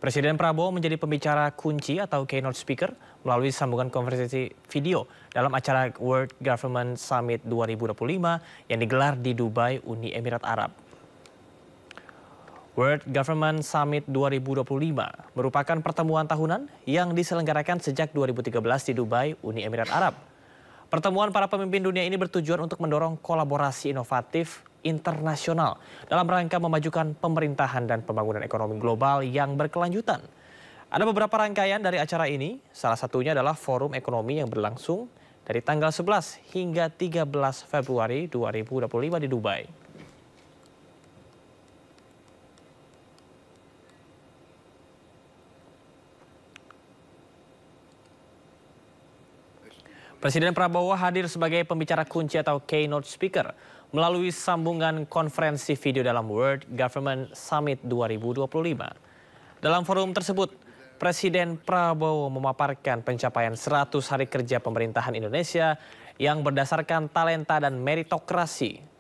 Presiden Prabowo menjadi pembicara kunci atau keynote speaker melalui sambungan konferensi video dalam acara World Government Summit 2025 yang digelar di Dubai, Uni Emirat Arab. World Government Summit 2025 merupakan pertemuan tahunan yang diselenggarakan sejak 2013 di Dubai, Uni Emirat Arab. Pertemuan para pemimpin dunia ini bertujuan untuk mendorong kolaborasi inovatif internasional dalam rangka memajukan pemerintahan dan pembangunan ekonomi global yang berkelanjutan. Ada beberapa rangkaian dari acara ini, salah satunya adalah Forum Ekonomi yang berlangsung dari tanggal 11 hingga 13 Februari 2025 di Dubai. Presiden Prabowo hadir sebagai pembicara kunci atau keynote speaker melalui sambungan konferensi video dalam World Government Summit 2025. Dalam forum tersebut, Presiden Prabowo memaparkan pencapaian 100 hari kerja pemerintahan Indonesia yang berdasarkan talenta dan meritokrasi.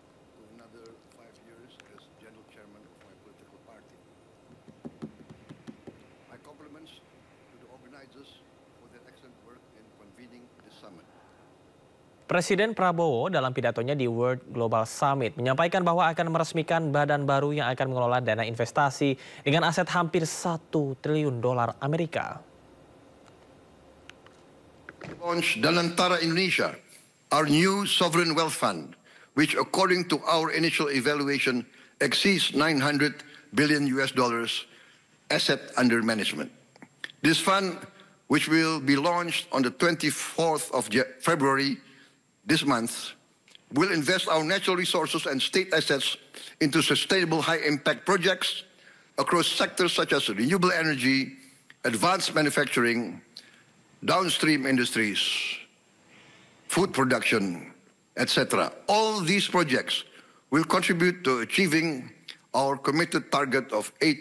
Presiden Prabowo dalam pidatonya di World Global Summit menyampaikan bahwa akan meresmikan badan baru yang akan mengelola dana investasi dengan aset hampir $1 triliun Amerika. Launch Danantara Indonesia, our new sovereign wealth fund, which according to our initial evaluation exceeds $900 billion asset under management. This fund, which will be launched on the 24th of February this month, will invest our natural resources and state assets into sustainable high-impact projects across sectors such as renewable energy, advanced manufacturing, downstream industries, food production, etc. All these projects will contribute to achieving our committed target of 8%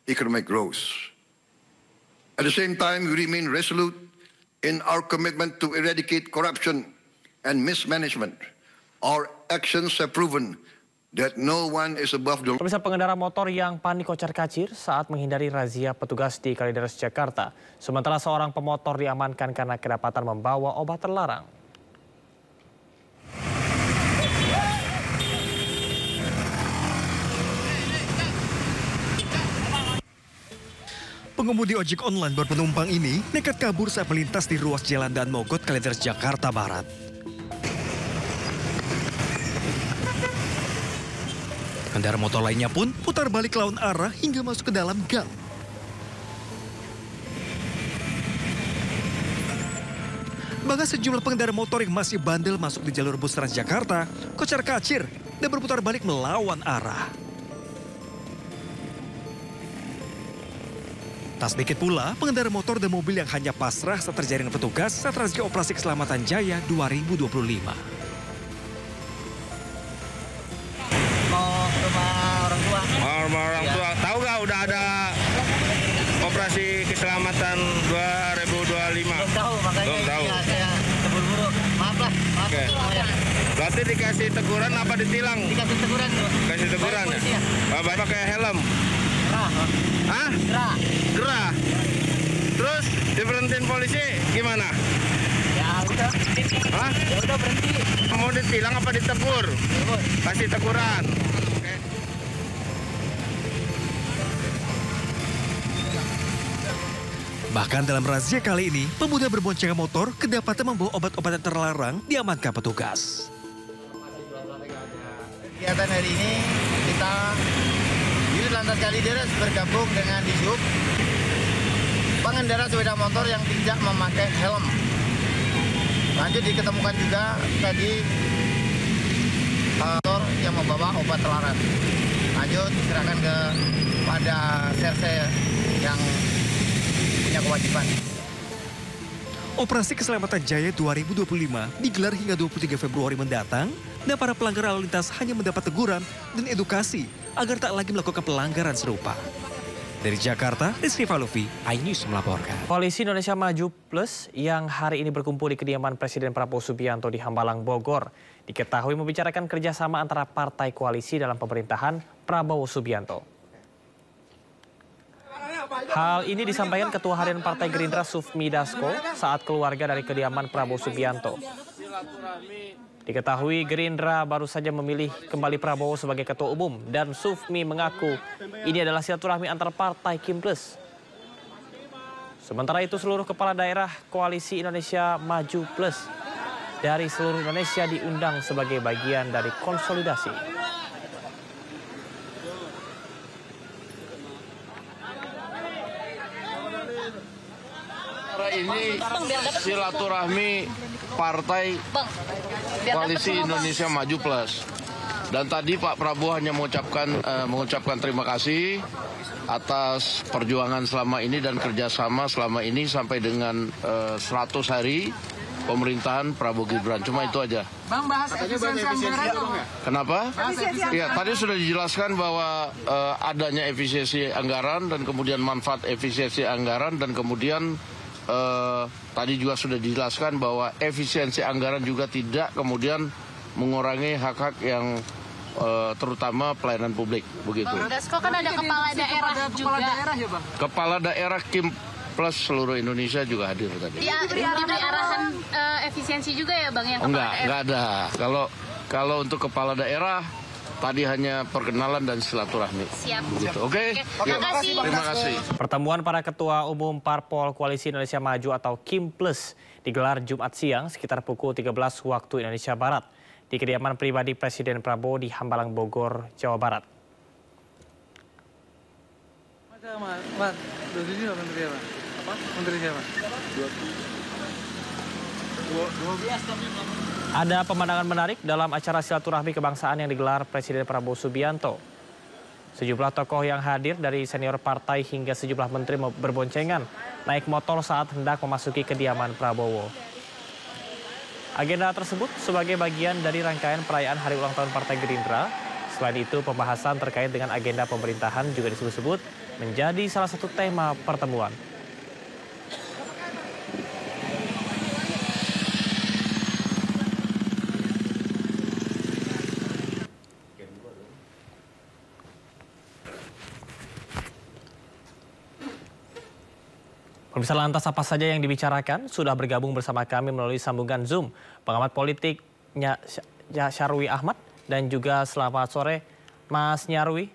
economic growth. At the same time, we remain resolute in our commitment to eradicate corruption and mismanagement. Our actions have proven that no one is above the law. Pemirsa, pengendara motor yang panik kocar-kacir saat menghindari razia petugas di Kalideres, Jakarta. Sementara seorang pemotor diamankan karena kedapatan membawa obat terlarang. Pengemudi ojek online berpenumpang ini nekat kabur saat melintas di ruas Jalan Dan Mogot, Kalideres, Jakarta Barat. Pengendara motor lainnya pun putar balik lawan arah hingga masuk ke dalam gang. Bahkan sejumlah pengendara motor yang masih bandel masuk di jalur bus Transjakarta, kocar-kacir dan berputar balik melawan arah. Tak sedikit pula pengendara motor dan mobil yang hanya pasrah saat terjaring petugas saat razia Operasi Keselamatan Jaya 2025. Rumah orang tua. Tahu nggak udah ada Operasi Keselamatan 2025? Belum tahu, makanya belum tahu. Ya, saya terburu-buru. Maaf lah. Oke. Berarti dikasih teguran apa ditilang? Dikasih teguran tuh. Kasih teguran ya? Bapak pakai helm? Gerah. Hah? Gerah. Gerah? Terus diberhentiin polisi gimana? Ya udah berhenti. Hah? Ya udah berhenti. Mau ditilang apa ditegur? Tegur. Kasih teguran. Oke. Bahkan dalam razia kali ini, pemuda berboncengan motor kedapatan membawa obat-obatan terlarang diamankan petugas. Kegiatan hari ini kita di Lantas Kalideres bergabung dengan Dishub pengendara sepeda motor yang tidak memakai helm. Lanjut diketemukan juga tadi motor yang membawa obat terlarang. Lanjut diserahkan kepada serse yang punya kewajiban. Operasi Keselamatan Jaya 2025 digelar hingga 23 Februari mendatang dan para pelanggar lalu lintas hanya mendapat teguran dan edukasi agar tak lagi melakukan pelanggaran serupa. Dari Jakarta, Rizky Falofi, iNews melaporkan. Koalisi Indonesia Maju Plus yang hari ini berkumpul di kediaman Presiden Prabowo Subianto di Hambalang, Bogor, diketahui membicarakan kerjasama antara partai koalisi dalam pemerintahan Prabowo Subianto. Hal ini disampaikan Ketua Harian Partai Gerindra Sufmi Dasko saat keluarga dari kediaman Prabowo Subianto. Diketahui Gerindra baru saja memilih kembali Prabowo sebagai Ketua Umum dan Sufmi mengaku ini adalah silaturahmi antar partai Kim Plus. Sementara itu seluruh kepala daerah Koalisi Indonesia Maju Plus dari seluruh Indonesia diundang sebagai bagian dari konsolidasi. Ini silaturahmi partai Koalisi Indonesia Maju Plus. Dan tadi Pak Prabowo hanya mengucapkan terima kasih atas perjuangan selama ini dan kerjasama selama ini sampai dengan 100 hari pemerintahan Prabowo Gibran. Cuma itu aja. Bang, bahas efisiensi anggaran. Kenapa? Ya, tadi sudah dijelaskan bahwa adanya efisiensi anggaran dan kemudian manfaat efisiensi anggaran dan kemudian tadi juga sudah dijelaskan bahwa efisiensi anggaran juga tidak kemudian mengurangi hak-hak yang terutama pelayanan publik, begitu. Bang Dasko kan ada kepala daerah juga. Kepala daerah Kim Plus seluruh Indonesia juga hadir tadi. Ya, diberi arahan efisiensi juga ya Bang yang kepala daerah? Enggak ada. Kalau untuk kepala daerah tadi hanya perkenalan dan silaturahmi. Siap. Begitu. Oke. Terima kasih. Pertemuan para Ketua Umum Parpol Koalisi Indonesia Maju atau Kim Plus digelar Jumat siang sekitar pukul 13 waktu Indonesia Barat di kediaman pribadi Presiden Prabowo di Hambalang, Bogor, Jawa Barat. Mas, menteri apa? Menteri siapa? Ada pemandangan menarik dalam acara silaturahmi kebangsaan yang digelar Presiden Prabowo Subianto. Sejumlah tokoh yang hadir dari senior partai hingga sejumlah menteri berboncengan naik motor saat hendak memasuki kediaman Prabowo. Agenda tersebut sebagai bagian dari rangkaian perayaan Hari Ulang Tahun Partai Gerindra. Selain itu, pembahasan terkait dengan agenda pemerintahan juga disebut-sebut menjadi salah satu tema pertemuan. Pemirsa, lantas apa saja yang dibicarakan? Sudah bergabung bersama kami melalui sambungan Zoom pengamat politiknya Nyarwi Ahmad dan juga selamat sore Mas Nyarwi.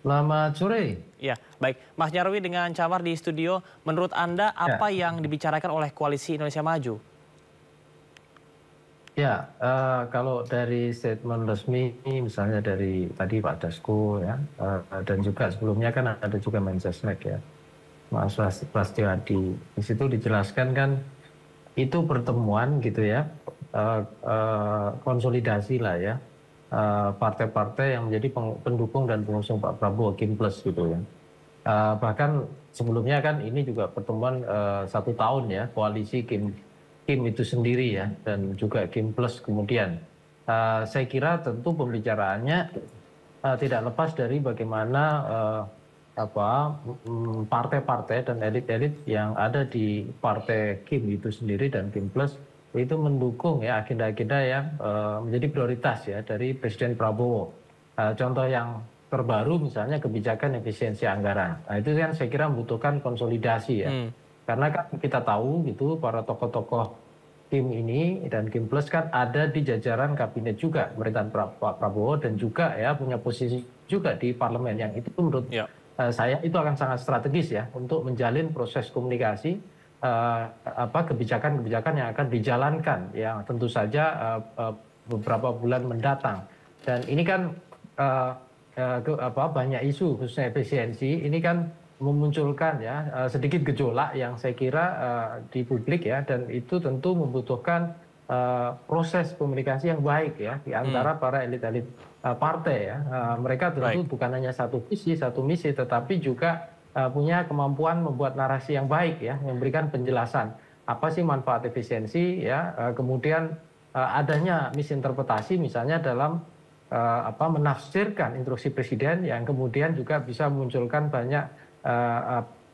Selamat sore. Ya, baik. Mas Nyarwi dengan Camar di studio. Menurut Anda apa yang dibicarakan oleh Koalisi Indonesia Maju? Ya, kalau dari statement resmi misalnya dari tadi Pak Dasko ya, dan juga sebelumnya kan ada juga Mensesnek ya, Mas Prasetyo Adi. Di situ dijelaskan kan itu pertemuan gitu ya, konsolidasi lah ya, partai-partai yang menjadi pendukung dan pengusung Pak Prabowo Kim Plus gitu ya. Bahkan sebelumnya kan ini juga pertemuan 1 tahun ya, koalisi Kim itu sendiri ya, dan juga Kim Plus kemudian. Saya kira tentu pembicaraannya tidak lepas dari bagaimana partai-partai dan elit-elit yang ada di partai Kim itu sendiri dan Kim Plus itu mendukung ya agenda-agenda yang menjadi prioritas ya dari Presiden Prabowo. Contoh yang terbaru misalnya kebijakan efisiensi anggaran. Nah, itu kan saya kira membutuhkan konsolidasi ya. Karena kan kita tahu gitu para tokoh-tokoh Kim ini dan Kim Plus kan ada di jajaran kabinet juga pemerintahan Pak Prabowo dan juga ya punya posisi juga di parlemen yang itu menurut saya itu akan sangat strategis ya untuk menjalin proses komunikasi kebijakan-kebijakan yang akan dijalankan yang tentu saja beberapa bulan mendatang. Dan ini kan banyak isu khususnya efisiensi ini kan memunculkan ya sedikit gejolak yang saya kira di publik ya, dan itu tentu membutuhkan proses komunikasi yang baik ya di antara para elit-elit partai ya. Mereka tentu bukan hanya satu visi, satu misi, tetapi juga punya kemampuan membuat narasi yang baik ya, memberikan penjelasan apa sih manfaat efisiensi ya, kemudian adanya misinterpretasi misalnya dalam menafsirkan instruksi presiden yang kemudian juga bisa memunculkan banyak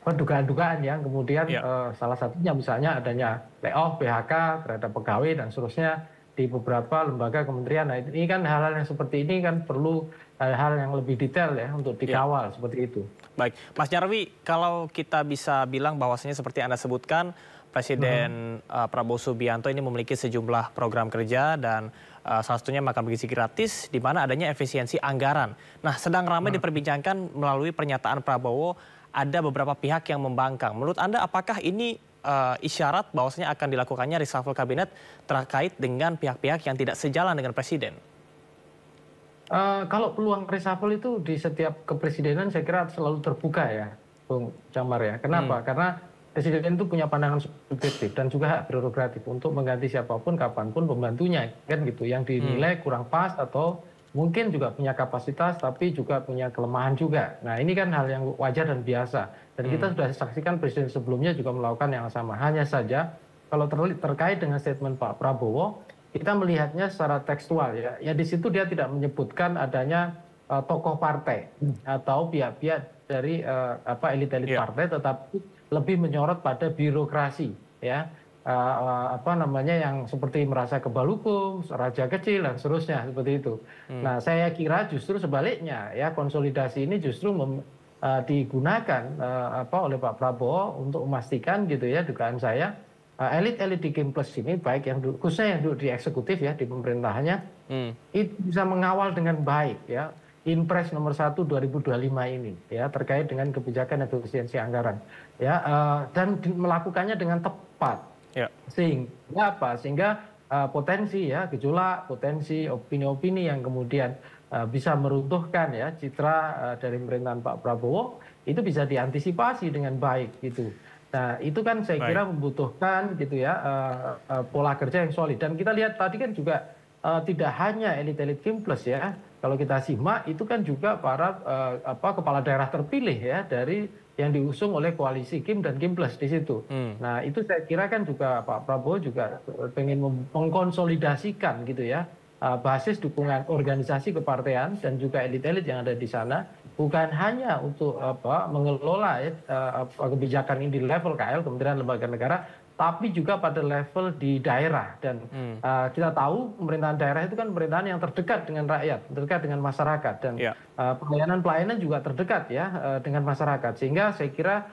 dugaan-dugaan yang kemudian salah satunya misalnya adanya layoff, PHK terhadap pegawai dan seterusnya. di beberapa lembaga kementerian. Nah, ini kan hal-hal yang seperti ini kan perlu hal yang lebih detail ya untuk dikawal seperti itu. Baik, Mas Nyarwi, kalau kita bisa bilang bahwasanya seperti Anda sebutkan, Presiden Prabowo Subianto ini memiliki sejumlah program kerja dan salah satunya makan bergizi gratis, di mana adanya efisiensi anggaran. Nah, sedang ramai diperbincangkan melalui pernyataan Prabowo ada beberapa pihak yang membangkang. Menurut Anda, apakah ini isyarat bahwasanya akan dilakukannya reshuffle kabinet terkait dengan pihak-pihak yang tidak sejalan dengan Presiden? Kalau peluang reshuffle itu di setiap kepresidenan saya kira selalu terbuka ya, Bung Jamar ya. Kenapa? Karena Presiden itu punya pandangan subjektif dan juga hak prerogatif untuk mengganti siapapun, kapanpun pembantunya, kan gitu. Yang dinilai kurang pas atau mungkin juga punya kapasitas, tapi juga punya kelemahan juga. Nah, ini kan hal yang wajar dan biasa. Dan kita sudah saksikan Presiden sebelumnya juga melakukan yang sama. Hanya saja kalau terkait dengan statement Pak Prabowo, kita melihatnya secara tekstual ya. Ya di situ dia tidak menyebutkan adanya tokoh partai atau pihak-pihak dari elit-elit partai, tetapi lebih menyorot pada birokrasi ya. Yang seperti merasa kebal hukum, raja kecil dan seterusnya seperti itu. Nah, saya kira justru sebaliknya ya, konsolidasi ini justru digunakan oleh Pak Prabowo untuk memastikan gitu ya, dugaan saya elit-elit di Kim Plus ini, baik yang khususnya yang duduk di eksekutif ya, di pemerintahannya, itu bisa mengawal dengan baik ya Inpres nomor 1 2025 ini ya, terkait dengan kebijakan efisiensi anggaran ya, dan melakukannya dengan tepat. Sehingga potensi ya gejolak, potensi opini-opini yang kemudian bisa meruntuhkan ya citra dari pemerintahan Pak Prabowo itu bisa diantisipasi dengan baik gitu. Nah, itu kan saya kira membutuhkan gitu ya pola kerja yang solid. Dan kita lihat tadi kan juga tidak hanya elit-elit Kim Plus ya. Kalau kita simak itu kan juga para kepala daerah terpilih ya dari yang diusung oleh koalisi Kim dan Kim Plus di situ. Nah, itu saya kira kan juga Pak Prabowo juga pengen mengkonsolidasikan gitu ya basis dukungan organisasi kepartean dan juga elit-elit yang ada di sana, bukan hanya untuk mengelola kebijakan ini di level KL, Kementerian Lembaga Negara, tapi juga pada level di daerah. Dan kita tahu pemerintahan daerah itu kan pemerintahan yang terdekat dengan rakyat, terdekat dengan masyarakat, dan pelayanan-pelayanan juga terdekat ya dengan masyarakat. Sehingga saya kira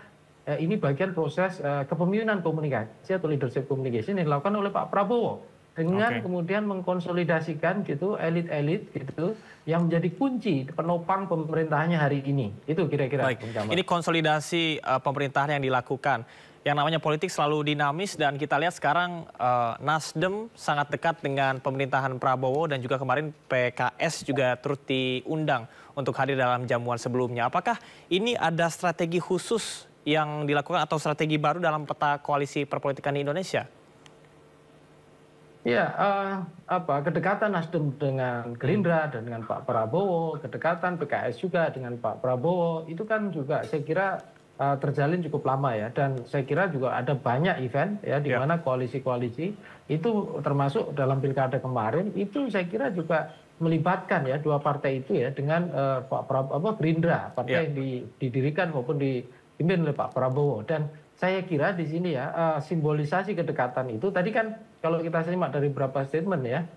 ini bagian proses kepemimpinan komunikasi atau leadership communication yang dilakukan oleh Pak Prabowo dengan kemudian mengkonsolidasikan gitu elit-elit gitu yang menjadi kunci penopang pemerintahannya hari ini. Itu kira-kira. Ini konsolidasi pemerintahan yang dilakukan. Yang namanya politik selalu dinamis dan kita lihat sekarang Nasdem sangat dekat dengan pemerintahan Prabowo dan juga kemarin PKS juga turut diundang untuk hadir dalam jamuan sebelumnya. Apakah ini ada strategi khusus yang dilakukan atau strategi baru dalam peta koalisi perpolitikan di Indonesia? Ya, kedekatan Nasdem dengan Gerindra dan dengan Pak Prabowo, kedekatan PKS juga dengan Pak Prabowo, itu kan juga saya kira terjalin cukup lama ya. Dan saya kira juga ada banyak event ya di mana koalisi-koalisi itu termasuk dalam pilkada kemarin, itu saya kira juga melibatkan ya dua partai itu ya dengan Gerindra, partai yang didirikan maupun dipimpin oleh Pak Prabowo. Dan saya kira di sini ya simbolisasi kedekatan itu tadi kan kalau kita simak dari beberapa statement ya,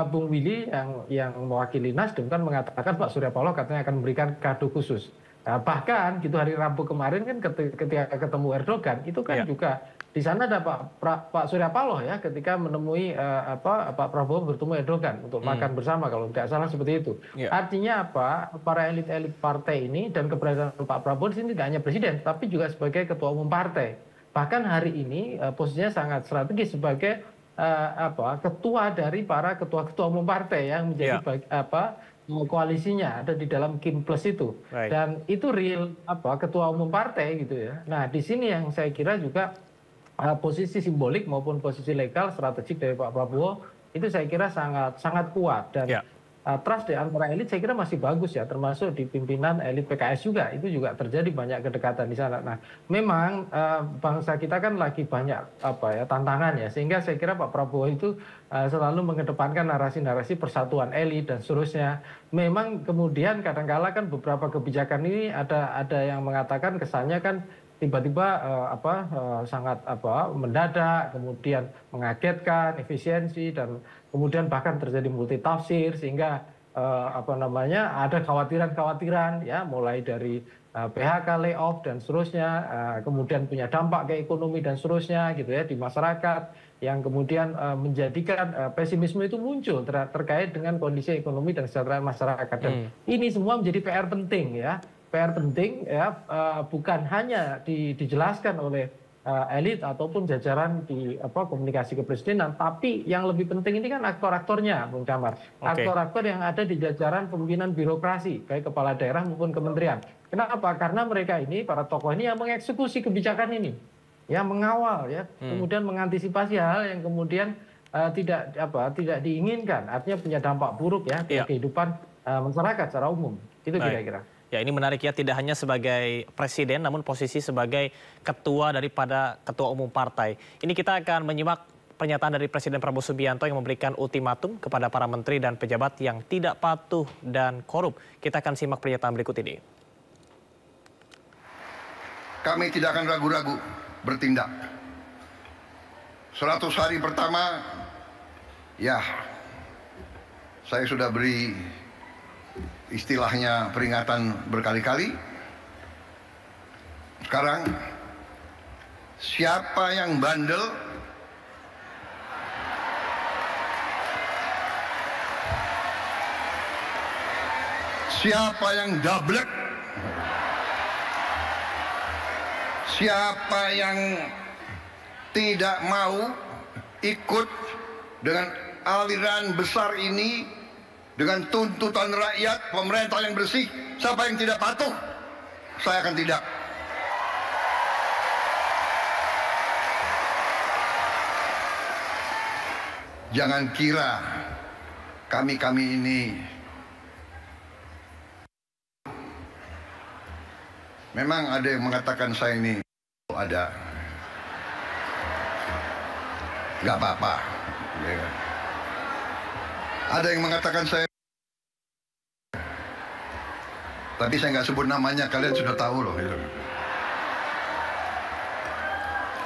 Bung Willy yang mewakili Nasdem kan mengatakan Pak Surya Paloh katanya akan memberikan kado khusus. Nah, bahkan gitu hari Rabu kemarin kan ketika ketemu Erdogan itu kan juga di sana ada Pak Surya Paloh ya ketika menemui Pak Prabowo bertemu Erdogan untuk makan bersama kalau tidak salah seperti itu. Artinya apa? Para elit-elit partai ini dan keberadaan Pak Prabowo di sini tidak hanya presiden tapi juga sebagai ketua umum partai. Bahkan hari ini posisinya sangat strategis sebagai ketua dari para ketua-ketua umum partai yang menjadi koalisinya ada di dalam Kim Plus itu. Dan itu real ketua umum partai gitu ya. Nah, di sini yang saya kira juga posisi simbolik maupun posisi legal strategik dari Pak Prabowo itu saya kira sangat sangat kuat dan trust di antara elit saya kira masih bagus ya, termasuk di pimpinan elit PKS juga itu juga terjadi banyak kedekatan di sana. Nah, memang bangsa kita kan lagi banyak tantangan ya, sehingga saya kira Pak Prabowo itu selalu mengedepankan narasi-narasi persatuan elit dan seterusnya. Memang kemudian kadang-kala kan beberapa kebijakan ini ada yang mengatakan kesannya kan tiba-tiba sangat mendadak, kemudian mengagetkan efisiensi dan kemudian bahkan terjadi multitafsir sehingga ada kekhawatiran-kekhawatiran ya, mulai dari PHK, layoff dan seterusnya, kemudian punya dampak ke ekonomi dan seterusnya gitu ya di masyarakat, yang kemudian menjadikan pesimisme itu muncul terkait dengan kondisi ekonomi dan kesejahteraan masyarakat. Dan ini semua menjadi PR penting ya, bukan hanya dijelaskan oleh elit ataupun jajaran di komunikasi kepresidenan, tapi yang lebih penting ini kan aktor-aktornya, Bung Damar. Aktor-aktor yang ada di jajaran pemimpinan birokrasi, baik kepala daerah maupun kementerian. Kenapa? Karena mereka ini, para tokoh ini yang mengeksekusi kebijakan ini, ya mengawal, ya, kemudian mengantisipasi hal yang kemudian tidak diinginkan, artinya punya dampak buruk ya ke kehidupan masyarakat secara umum. Itu kira-kira. Ya, ini menarik ya, tidak hanya sebagai presiden namun posisi sebagai ketua daripada ketua umum partai. Ini kita akan menyimak pernyataan dari Presiden Prabowo Subianto yang memberikan ultimatum kepada para menteri dan pejabat yang tidak patuh dan korup. Kita akan simak pernyataan berikut ini. Kami tidak akan ragu-ragu bertindak. 100 hari pertama, ya, saya sudah beri istilahnya peringatan berkali-kali. Sekarang, siapa yang bandel, siapa yang dablek, siapa yang tidak mau ikut dengan aliran besar ini, dengan tuntutan rakyat, pemerintah yang bersih, siapa yang tidak patuh, saya akan tidak. Jangan kira kami ini memang ada yang mengatakan saya ini ada, nggak apa-apa. Ada yang mengatakan saya, tapi saya nggak sebut namanya, kalian sudah tahu loh.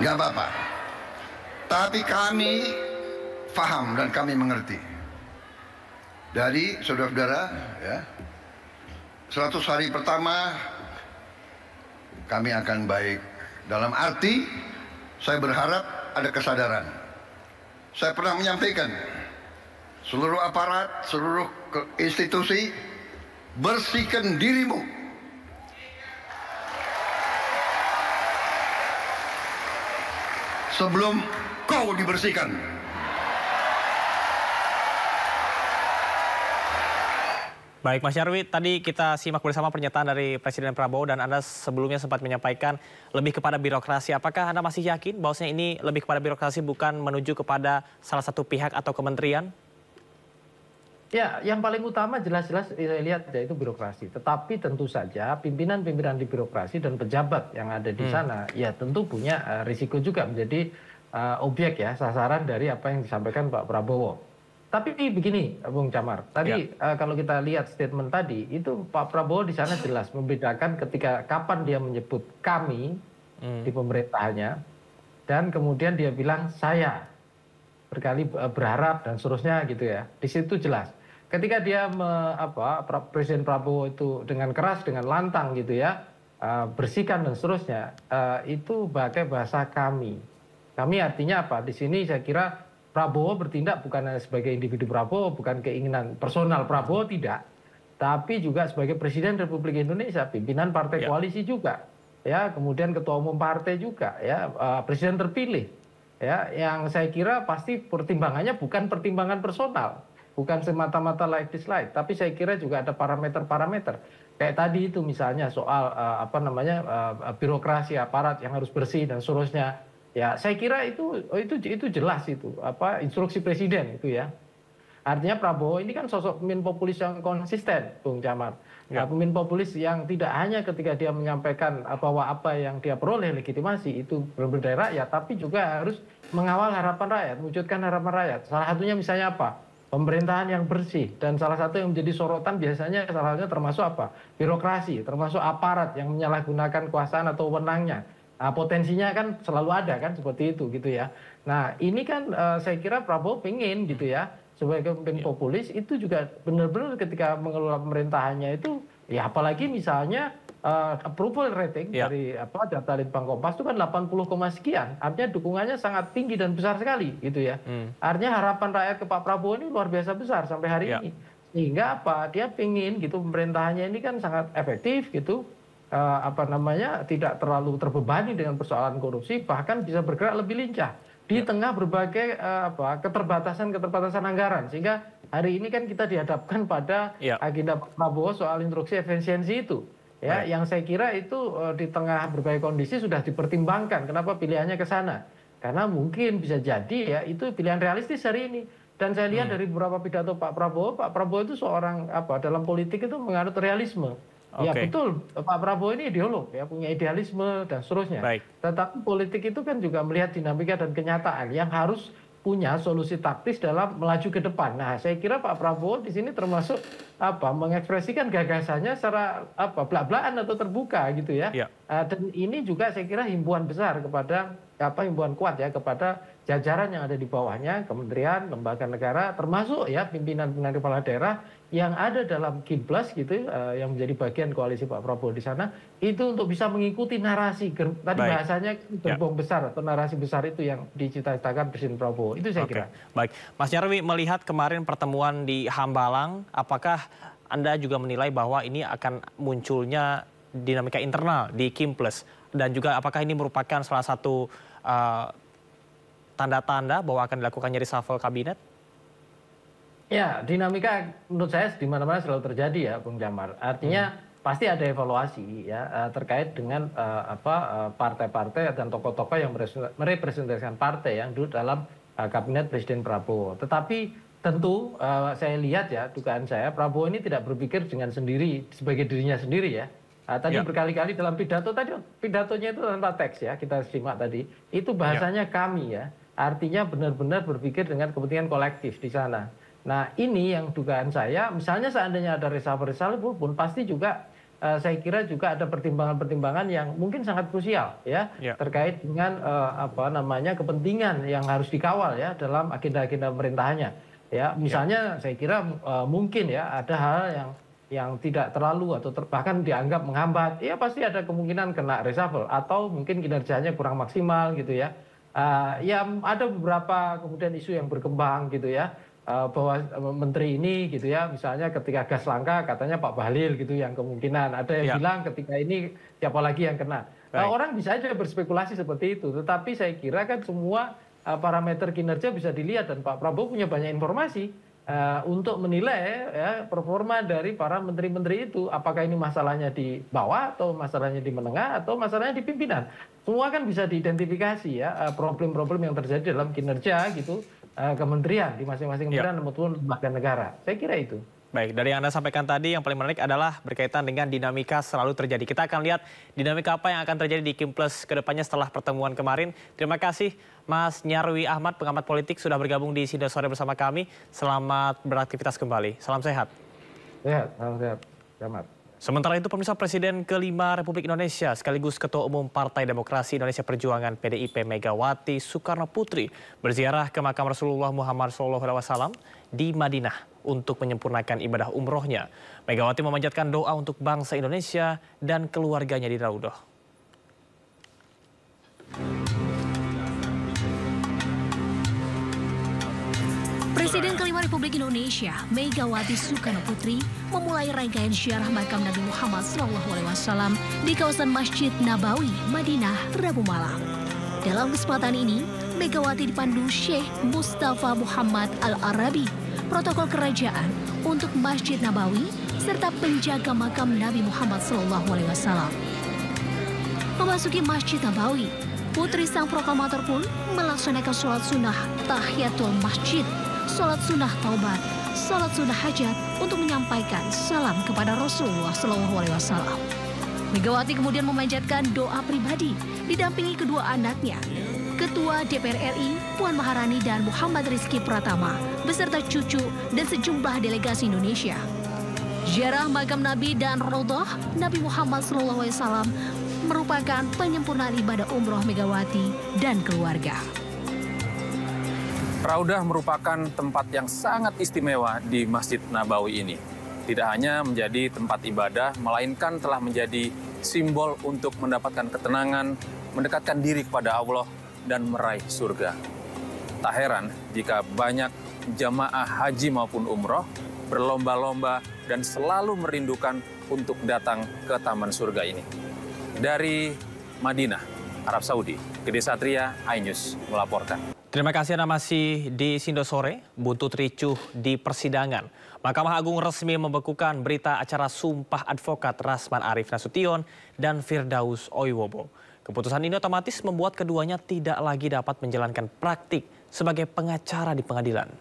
Nggak apa-apa. Tapi kami paham dan kami mengerti. Dari saudara-saudara, ya, 100 hari pertama kami akan baik. Dalam arti, saya berharap ada kesadaran. Saya pernah menyampaikan, seluruh aparat, seluruh institusi, bersihkan dirimu. Sebelum kau dibersihkan. Baik Mas Nyarwi, tadi kita simak bersama pernyataan dari Presiden Prabowo dan Anda sebelumnya sempat menyampaikan lebih kepada birokrasi. Apakah Anda masih yakin bahwasanya ini lebih kepada birokrasi bukan menuju kepada salah satu pihak atau kementerian? Ya, yang paling utama jelas-jelas saya lihat yaitu birokrasi. Tetapi tentu saja pimpinan-pimpinan di birokrasi dan pejabat yang ada di sana ya tentu punya risiko juga menjadi objek ya, sasaran dari apa yang disampaikan Pak Prabowo. Tapi begini, Bung Camar, tadi kalau kita lihat statement tadi, itu Pak Prabowo di sana jelas membedakan ketika kapan dia menyebut kami di pemerintahannya, dan kemudian dia bilang saya berkali berharap dan seterusnya gitu ya. Di situ jelas. Ketika dia Presiden Prabowo itu dengan keras, dengan lantang gitu ya, bersihkan dan seterusnya, itu pakai bahasa kami. Kami artinya apa? Di sini saya kira Prabowo bertindak bukan hanya sebagai individu Prabowo, bukan keinginan personal Prabowo, tidak. Tapi juga sebagai Presiden Republik Indonesia, pimpinan partai koalisi juga. Ya, kemudian ketua umum partai juga, ya, presiden terpilih. Ya, yang saya kira pasti pertimbangannya bukan pertimbangan personal. Bukan semata-mata like dislike, tapi saya kira juga ada parameter-parameter. Kayak tadi itu misalnya soal birokrasi aparat yang harus bersih dan seterusnya. Ya, saya kira itu jelas itu instruksi presiden itu ya. Artinya Prabowo ini kan sosok pemimpin populis yang konsisten, Bung Camar. Pemimpin populis yang tidak hanya ketika dia menyampaikan bahwa apa yang dia peroleh legitimasi itu berbeda rakyat, tapi juga harus mengawal harapan rakyat, mewujudkan harapan rakyat. Salah satunya misalnya apa? Pemerintahan yang bersih, dan salah satu yang menjadi sorotan biasanya salah satunya termasuk apa? Birokrasi, termasuk aparat yang menyalahgunakan kekuasaan atau wewenangnya. Potensinya kan selalu ada kan seperti itu gitu ya. Nah ini kan saya kira Prabowo pengen gitu ya sebagai pemimpin populis itu juga benar-benar ketika mengelola pemerintahannya itu, ya apalagi misalnya approval rating dari data Litbang Kompas itu kan 80, sekian, artinya dukungannya sangat tinggi dan besar sekali gitu ya. Artinya harapan rakyat ke Pak Prabowo ini luar biasa besar sampai hari ini, sehingga dia pingin gitu pemerintahannya ini kan sangat efektif gitu, tidak terlalu terbebani dengan persoalan korupsi, bahkan bisa bergerak lebih lincah di tengah berbagai keterbatasan anggaran, sehingga hari ini kan kita dihadapkan pada agenda Pak Prabowo soal instruksi efisiensi itu. Ya, yang saya kira itu di tengah berbagai kondisi sudah dipertimbangkan. Kenapa pilihannya ke sana? Karena mungkin bisa jadi ya itu pilihan realistis hari ini. Dan saya lihat dari beberapa pidato Pak Prabowo itu seorang dalam politik itu menganut realisme. Ya betul, Pak Prabowo ini ideolog ya, punya idealisme dan seterusnya. Tetapi politik itu kan juga melihat dinamika dan kenyataan yang harus punya solusi taktis dalam melaju ke depan. Nah, saya kira Pak Prabowo di sini termasuk mengekspresikan gagasannya secara belak-belakan atau terbuka gitu ya. Dan ini juga saya kira himbauan besar kepada himbauan kuat ya kepada jajaran yang ada di bawahnya, kementerian, lembaga negara, termasuk ya pimpinan kepala daerah yang ada dalam Kinpres gitu, yang menjadi bagian koalisi Pak Prabowo di sana, itu untuk bisa mengikuti narasi tadi bahasanya gerbong besar atau narasi besar itu yang dicita-citakan Presiden Prabowo. Itu saya kira. Baik, Mas Nyarwi melihat kemarin pertemuan di Hambalang, apakah Anda juga menilai bahwa ini akan munculnya dinamika internal di Kinpres, dan juga apakah ini merupakan salah satu tanda-tanda bahwa akan dilakukannya reshuffle kabinet? Ya, dinamika menurut saya di mana-mana selalu terjadi ya, Bung Jamar. Artinya pasti ada evaluasi ya terkait dengan partai-partai dan tokoh-tokoh yang merepresentasikan partai yang duduk dalam kabinet Presiden Prabowo. Tetapi tentu saya lihat ya, dugaan saya Prabowo ini tidak berpikir dengan sendiri sebagai dirinya sendiri ya. Tadi berkali-kali dalam pidatonya itu tanpa teks ya, kita simak tadi, itu bahasanya kami ya. Artinya benar-benar berpikir dengan kepentingan kolektif di sana. Nah, ini yang dugaan saya, misalnya seandainya ada reshuffle pun pasti juga saya kira juga ada pertimbangan-pertimbangan yang mungkin sangat krusial ya, terkait dengan kepentingan yang harus dikawal ya dalam agenda-agenda pemerintahannya. Ya, misalnya saya kira mungkin ya ada hal yang tidak terlalu atau bahkan dianggap menghambat, ya pasti ada kemungkinan kena reshuffle atau mungkin kinerjanya kurang maksimal gitu ya. Ya ada beberapa kemudian isu yang berkembang gitu ya, bahwa menteri ini gitu ya, misalnya ketika gas langka katanya Pak Bahlil gitu yang kemungkinan, ada yang bilang ketika ini siapa lagi yang kena. Orang bisa aja berspekulasi seperti itu, tetapi saya kira kan semua parameter kinerja bisa dilihat dan Pak Prabowo punya banyak informasi untuk menilai ya, performa dari para menteri-menteri itu, apakah ini masalahnya di bawah atau masalahnya di menengah atau masalahnya di pimpinan. Semua kan bisa diidentifikasi ya problem-problem yang terjadi dalam kinerja gitu kementerian di masing-masing kementerian maupun lembaga negara. Saya kira itu. Baik, dari yang Anda sampaikan tadi yang paling menarik adalah berkaitan dengan dinamika selalu terjadi. Kita akan lihat dinamika apa yang akan terjadi di Kinpres ke depannya setelah pertemuan kemarin. Terima kasih Mas Nyarwi Ahmad, pengamat politik, sudah bergabung di Sido Sore bersama kami. Selamat beraktivitas kembali. Salam sehat. Sehat, salam sehat. Selamat. Sementara itu, pemirsa, Presiden kelima Republik Indonesia sekaligus Ketua Umum Partai Demokrasi Indonesia Perjuangan PDIP Megawati Soekarno Putri berziarah ke makam Rasulullah Muhammad SAW di Madinah untuk menyempurnakan ibadah umrohnya. Megawati memanjatkan doa untuk bangsa Indonesia dan keluarganya di Raudhah. Presiden kelima Republik Indonesia, Megawati Soekarno Putri, memulai rangkaian ziarah makam Nabi Muhammad SAW di kawasan Masjid Nabawi, Madinah, Rabu malam. Dalam kesempatan ini, Megawati dipandu Syekh Mustafa Muhammad Al-Arabi, protokol kerajaan untuk Masjid Nabawi, serta penjaga makam Nabi Muhammad SAW. Memasuki Masjid Nabawi, Putri Sang Proklamator pun melaksanakan sholat sunnah Tahiyatul Masjid, sholat sunnah taubat, sholat sunnah hajat untuk menyampaikan salam kepada Rasulullah SAW. Megawati kemudian memanjatkan doa pribadi didampingi kedua anaknya, Ketua DPR RI Puan Maharani dan Muhammad Rizky Pratama, beserta cucu dan sejumlah delegasi Indonesia. Ziarah makam Nabi dan Raudhah Nabi Muhammad SAW merupakan penyempurnaan ibadah umroh Megawati dan keluarga. Raudah merupakan tempat yang sangat istimewa di Masjid Nabawi ini. Tidak hanya menjadi tempat ibadah, melainkan telah menjadi simbol untuk mendapatkan ketenangan, mendekatkan diri kepada Allah, dan meraih surga. Tak heran jika banyak jamaah haji maupun umroh berlomba-lomba dan selalu merindukan untuk datang ke Taman Surga ini. Dari Madinah, Arab Saudi, Gede Satria, iNews melaporkan. Terima kasih Anda masih di Sindo Sore, buntut ricuh di persidangan. Mahkamah Agung resmi membekukan berita acara sumpah advokat Rasman Arif Nasution dan Firdaus Oiwobo. Keputusan ini otomatis membuat keduanya tidak lagi dapat menjalankan praktik sebagai pengacara di pengadilan.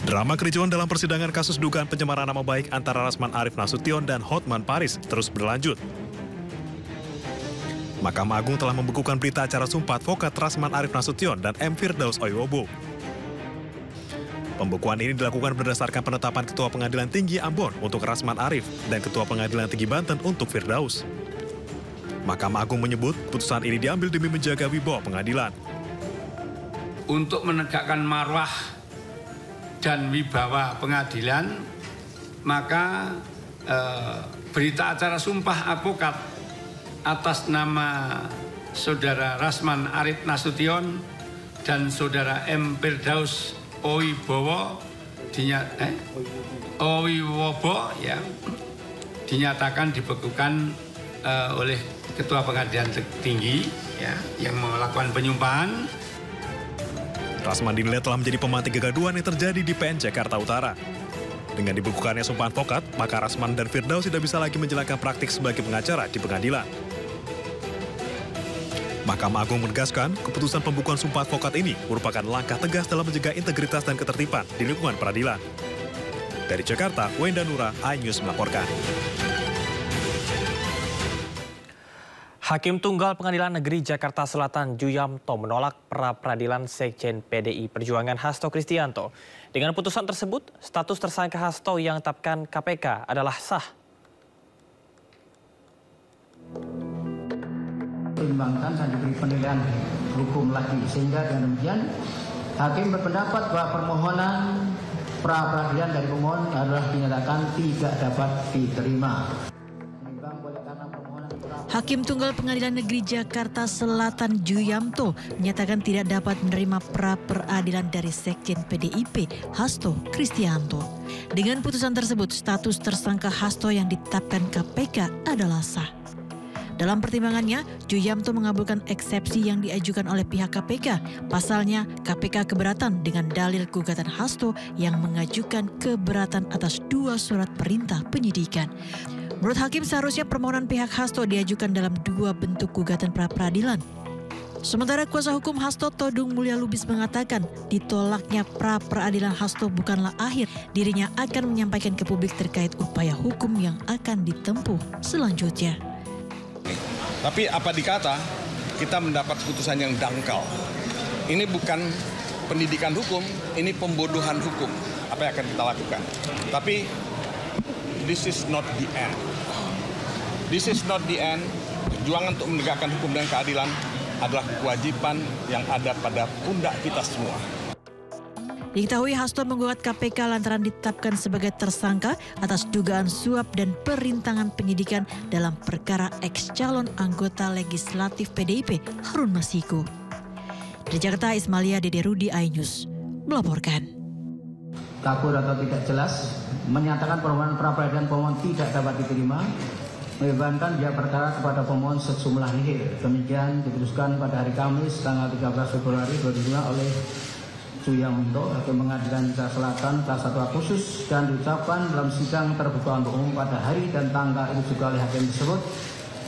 Drama kericuan dalam persidangan kasus dugaan pencemaran nama baik antara Rasman Arif Nasution dan Hotman Paris terus berlanjut. Mahkamah Agung telah membekukan berita acara sumpah advokat Rasman Arif Nasution dan M. Firdaus Oiwobo. Pembekuan ini dilakukan berdasarkan penetapan Ketua Pengadilan Tinggi Ambon untuk Rasman Arif dan Ketua Pengadilan Tinggi Banten untuk Firdaus. Mahkamah Agung menyebut putusan ini diambil demi menjaga wibawa pengadilan. Untuk menegakkan marwah dan wibawa pengadilan, maka berita acara sumpah advokat atas nama Saudara Rasman Arif Nasution dan Saudara M. Firdaus Oiwobo dinyatakan dibekukan oleh Ketua Pengadilan Tinggi yang melakukan penyumpahan. Rasman dinilai telah menjadi pemantik kegaduhan yang terjadi di PN Jakarta Utara. Dengan dibekukannya sumpah advokat, maka Rasman dan Firdaus tidak bisa lagi menjalankan praktik sebagai pengacara di pengadilan. Mahkamah Agung menegaskan, keputusan pembukuan sumpah advokat ini merupakan langkah tegas dalam menjaga integritas dan ketertiban di lingkungan peradilan. Dari Jakarta, Wenda Nura, iNews melaporkan. Hakim Tunggal Pengadilan Negeri Jakarta Selatan Juyamto menolak pra-peradilan Sekjen PDI Perjuangan Hasto Kristianto. Dengan putusan tersebut, status tersangka Hasto yang ditetapkan KPK adalah sah. Pertimbangkan dan diberi penilaian hukum lagi, sehingga dengan demikian hakim berpendapat bahwa permohonan pra-peradilan dari pemohon adalah dinyatakan tidak dapat diterima. Hakim Tunggal Pengadilan Negeri Jakarta Selatan Juyamto menyatakan tidak dapat menerima pra-peradilan dari Sekjen PDIP Hasto Kristianto. Dengan putusan tersebut, status tersangka Hasto yang ditetapkan KPK adalah sah. Dalam pertimbangannya, Juyamto mengabulkan eksepsi yang diajukan oleh pihak KPK. Pasalnya, KPK keberatan dengan dalil gugatan Hasto yang mengajukan keberatan atas 2 surat perintah penyidikan. Menurut Hakim, seharusnya permohonan pihak Hasto diajukan dalam 2 bentuk gugatan pra-peradilan. Sementara kuasa hukum Hasto Todung Mulya Lubis mengatakan ditolaknya pra-peradilan Hasto bukanlah akhir. Dirinya akan menyampaikan ke publik terkait upaya hukum yang akan ditempuh selanjutnya. Tapi apa dikata, kita mendapat putusan yang dangkal. Ini bukan pendidikan hukum, ini pembodohan hukum. Apa yang akan kita lakukan? Tapi this is not the end. This is not the end. Perjuangan untuk menegakkan hukum dan keadilan adalah kewajiban yang ada pada pundak kita semua. Diketahui Hasto menggugat KPK lantaran ditetapkan sebagai tersangka atas dugaan suap dan perintangan penyidikan dalam perkara ex-calon anggota legislatif PDIP Harun Masiku. Dari Jakarta, Ismalia Dede Rudi, iNews melaporkan. Kabur atau tidak jelas, menyatakan permohonan pra-peradilan pemohon tidak dapat diterima, membebankan biaya perkara kepada pemohon sejumlah nihil. Demikian diputuskan pada hari Kamis tanggal 13 Februari 2025 oleh Juyamto, Hakim Pengadilan Jakarta Selatan kelas 1 khusus, dan diucapkan dalam sidang terbuka untuk umum pada hari dan tanggal itu juga oleh hakim tersebut,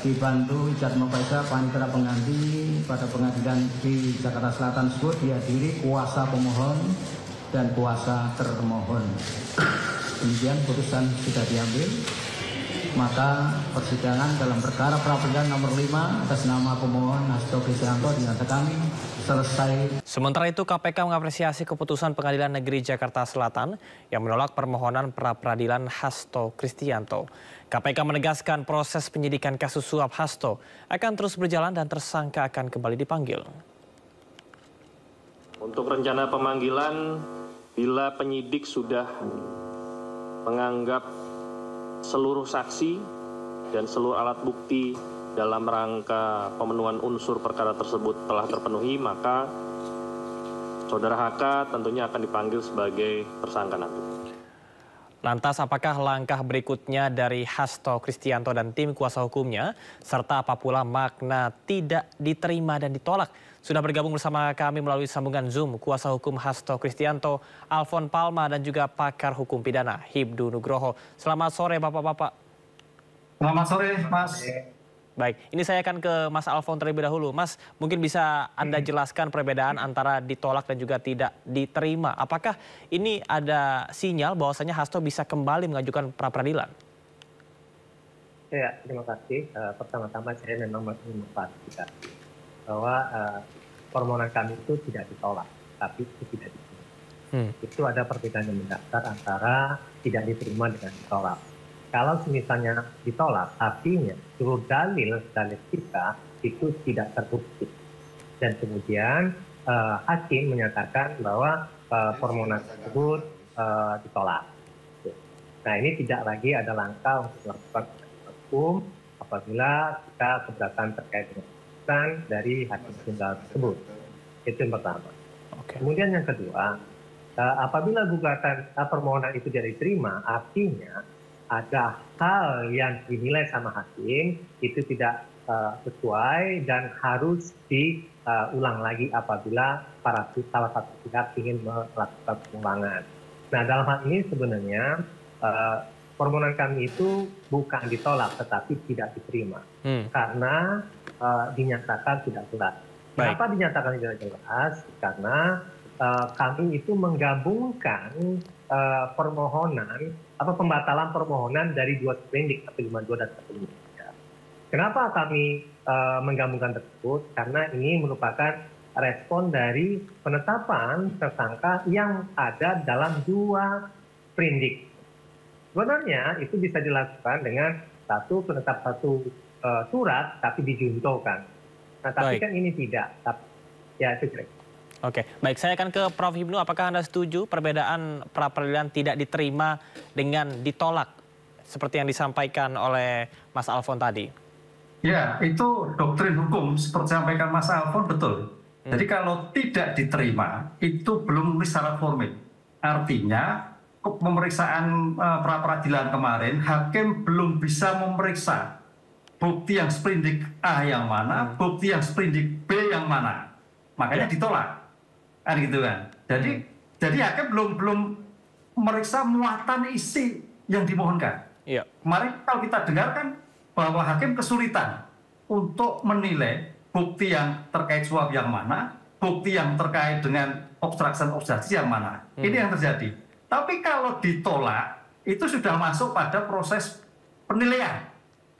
dibantu Ijazma Faizah Panitera Pengganti pada pengadilan di Jakarta Selatan tersebut dihadiri kuasa pemohon dan kuasa termohon. Demikian putusan sudah diambil. maka persidangan dalam perkara pra-peradilan nomor 5 atas nama pemohon Hasto Kristianto dinyatakan selesai. Sementara itu, KPK mengapresiasi keputusan Pengadilan Negeri Jakarta Selatan yang menolak permohonan pra-peradilan Hasto Kristianto. KPK menegaskan proses penyidikan kasus suap Hasto akan terus berjalan dan tersangka akan kembali dipanggil. Untuk rencana pemanggilan, bila penyidik sudah menganggap seluruh saksi dan seluruh alat bukti dalam rangka pemenuhan unsur perkara tersebut telah terpenuhi, maka Saudara HK tentunya akan dipanggil sebagai tersangka nanti. Lantas apakah langkah berikutnya dari Hasto Kristianto dan tim kuasa hukumnya, serta apa pula makna tidak diterima dan ditolak? Sudah bergabung bersama kami melalui sambungan Zoom kuasa hukum Hasto Kristianto, Alfon Palma, dan juga pakar hukum pidana Hibdu Nugroho. Selamat sore Bapak-Bapak. Selamat sore Mas. Baik, ini saya akan ke Mas Alfon terlebih dahulu. Mas, mungkin bisa Anda jelaskan perbedaan antara ditolak dan juga tidak diterima. Apakah ini ada sinyal bahwasanya Hasto bisa kembali mengajukan pra-peradilan? Ya, terima kasih. Pertama-tama saya memang masih memklarifikasi bahwa permohonan kami itu tidak ditolak, tapi itu tidak diterima. Itu ada perbedaan yang mendasar antara tidak diterima dengan ditolak. Kalau misalnya ditolak, artinya seluruh dalil kita itu tidak terbukti. Dan kemudian hakim menyatakan bahwa permohonan tersebut ditolak. Nah, ini tidak lagi ada langkah untuk melakukan hukum apabila kita keberatan terkait dengan keputusan dari hakim tunggal tersebut. Itu yang pertama. Kemudian yang kedua, apabila gugatan permohonan itu tidak diterima, artinya ada hal yang dinilai sama hakim itu tidak sesuai dan harus diulang lagi apabila salah satu pihak ingin melakukan pengulangan. Nah, dalam hal ini sebenarnya permohonan kami itu bukan ditolak tetapi tidak diterima karena dinyatakan tidak jelas. Kenapa dinyatakan tidak jelas? Karena kami itu menggabungkan permohonan atau pembatalan permohonan dari dua sprindik 152 dan 153. Kenapa kami menggabungkan tersebut? Karena ini merupakan respon dari penetapan tersangka yang ada dalam dua sprindik. Sebenarnya itu bisa dilakukan dengan penetap satu surat tapi dijuntokan. Nah, tapi kan ini tidak. Ya, itu kira. Oke, baik. Saya akan ke Prof. Hibnu. Apakah Anda setuju perbedaan pra-peradilan tidak diterima dengan ditolak seperti yang disampaikan oleh Mas Alfon tadi? Ya, itu doktrin hukum seperti sampaikan Mas Alfon betul. Jadi kalau tidak diterima itu belum memenuhi syarat formil. Artinya pemeriksaan pra-peradilan kemarin hakim belum bisa memeriksa bukti yang sprindik A yang mana, bukti yang sprindik B yang mana. Makanya ditolak. Kan gitu kan. Jadi hakim belum memeriksa muatan isi yang dimohonkan. Iya. Kemarin kalau kita dengarkan bahwa hakim kesulitan untuk menilai bukti yang terkait suap yang mana, bukti yang terkait dengan obstruction of justice yang mana. Ini yang terjadi. Tapi kalau ditolak itu sudah masuk pada proses penilaian.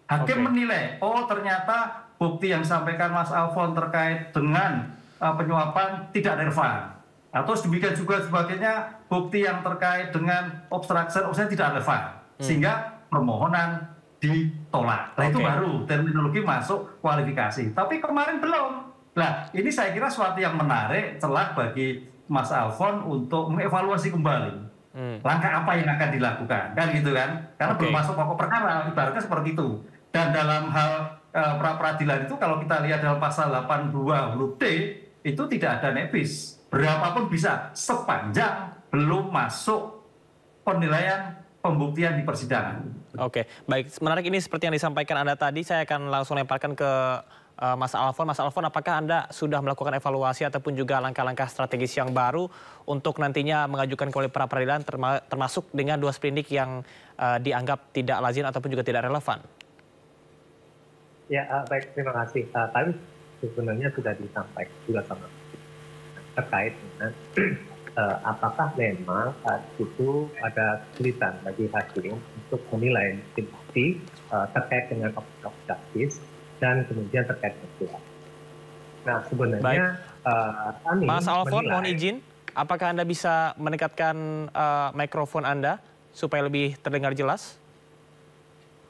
Hakim menilai, oh ternyata bukti yang disampaikan Mas Alfon terkait dengan penyuapan tidak relevan. Atau demikian juga sebagainya bukti yang terkait dengan obstruction of justice tidak relevan. Sehingga permohonan ditolak. Nah itu baru terminologi masuk kualifikasi. Tapi kemarin belum. Nah ini saya kira suatu yang menarik celah bagi Mas Alfon untuk mengevaluasi kembali. Langkah apa yang akan dilakukan. Kan gitu kan. Karena belum masuk pokok perkara. Ibaratnya seperti itu. Dan dalam hal pra-peradilan itu kalau kita lihat dalam pasal 82 huruf D itu tidak ada nepis. Berapapun bisa sepanjang belum masuk penilaian pembuktian di persidangan. Oke, baik. Menarik ini seperti yang disampaikan Anda tadi. Saya akan langsung lemparkan ke Mas Alfon. Mas Alfon, apakah Anda sudah melakukan evaluasi ataupun juga langkah-langkah strategis yang baru untuk nantinya mengajukan kembali pra-peradilan termasuk dengan dua sprindik yang dianggap tidak lazim ataupun juga tidak relevan? Ya, baik, terima kasih. Tadi sebenarnya sudah disampaikan juga sama terkait dengan apakah memang saat itu ada kesulitan bagi hakim untuk menilai bukti terkait dengan obstruction justice dan kemudian terkait dengan suap. Nah, sebenarnya kami Mas Alfon, menilai, mohon izin, apakah Anda bisa mendekatkan mikrofon Anda supaya lebih terdengar jelas?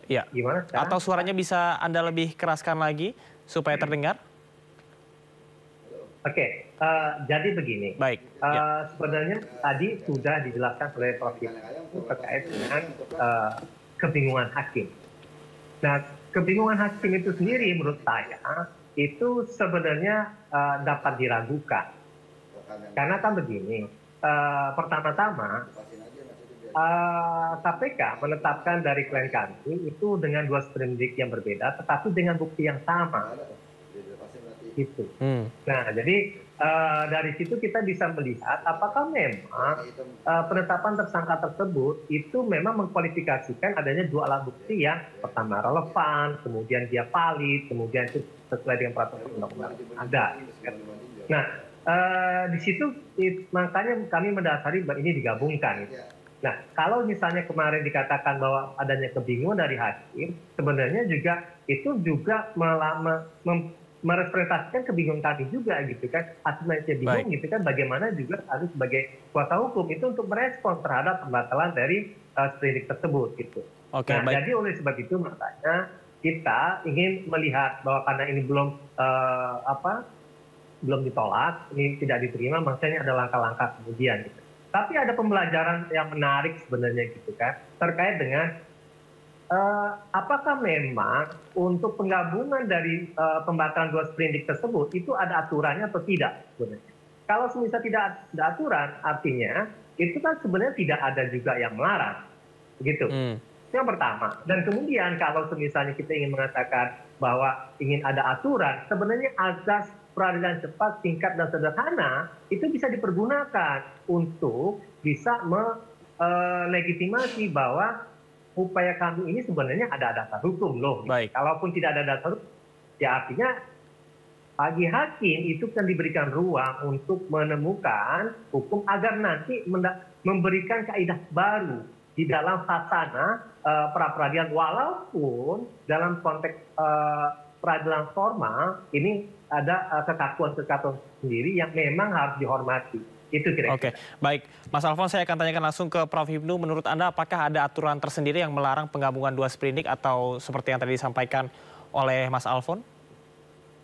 Ya. Gimana? Atau suaranya bisa Anda lebih keraskan lagi supaya terdengar? Oke, jadi begini. Baik. Sebenarnya tadi sudah dijelaskan oleh Prof. terkait dengan kebingungan hakim. Nah, kebingungan hakim itu sendiri menurut saya itu sebenarnya dapat diragukan. Karena kan begini, pertama-tama KPK menetapkan dari klien kami itu dengan 2 sprindik yang berbeda, tetapi dengan bukti yang sama. Gitu. Nah, jadi dari situ kita bisa melihat apakah memang penetapan tersangka tersebut itu memang mengkualifikasikan adanya 2 alat bukti yang pertama relevan, kemudian dia valid, kemudian itu sesuai dengan peraturan undang-undang ada. Nah, di situ makanya kami mendasari bahwa ini digabungkan. Nah, kalau misalnya kemarin dikatakan bahwa adanya kebingungan dari hakim, sebenarnya juga itu juga merepresentasikan kebingungan kami juga gitu kan. Hasilnya bingung gitu kan, bagaimana juga harus sebagai kuasa hukum itu untuk merespon terhadap pembatalan dari sprindik tersebut gitu. Nah, jadi oleh sebab itu makanya kita ingin melihat bahwa karena ini belum belum ditolak, ini tidak diterima, maksudnya ada langkah-langkah kemudian gitu. Tapi ada pembelajaran yang menarik sebenarnya gitu kan, terkait dengan apakah memang untuk penggabungan dari pembatalan 2 sprindik tersebut itu ada aturannya atau tidak sebenarnya. Kalau misalnya tidak ada aturan, artinya itu kan sebenarnya tidak ada juga yang melarang, begitu. Yang pertama. Dan kemudian kalau misalnya kita ingin mengatakan bahwa ingin ada aturan, sebenarnya azas peradilan cepat, singkat, dan sederhana itu bisa dipergunakan untuk bisa melegitimasi bahwa upaya kami ini sebenarnya ada dasar hukum loh. Kalaupun tidak ada dasar hukum, ya artinya bagi hakim itu kan diberikan ruang untuk menemukan hukum agar nanti memberikan kaidah baru di dalam khasana pra-peradilan, walaupun dalam konteks peradilan formal ini ada kekakuan-kekakuan sendiri yang memang harus dihormati. Itu kira-kira. Oke, baik. Mas Alfon, saya akan tanyakan langsung ke Prof. Hipnu. Menurut Anda, apakah ada aturan tersendiri yang melarang penggabungan 2 sprindik atau seperti yang tadi disampaikan oleh Mas Alfon?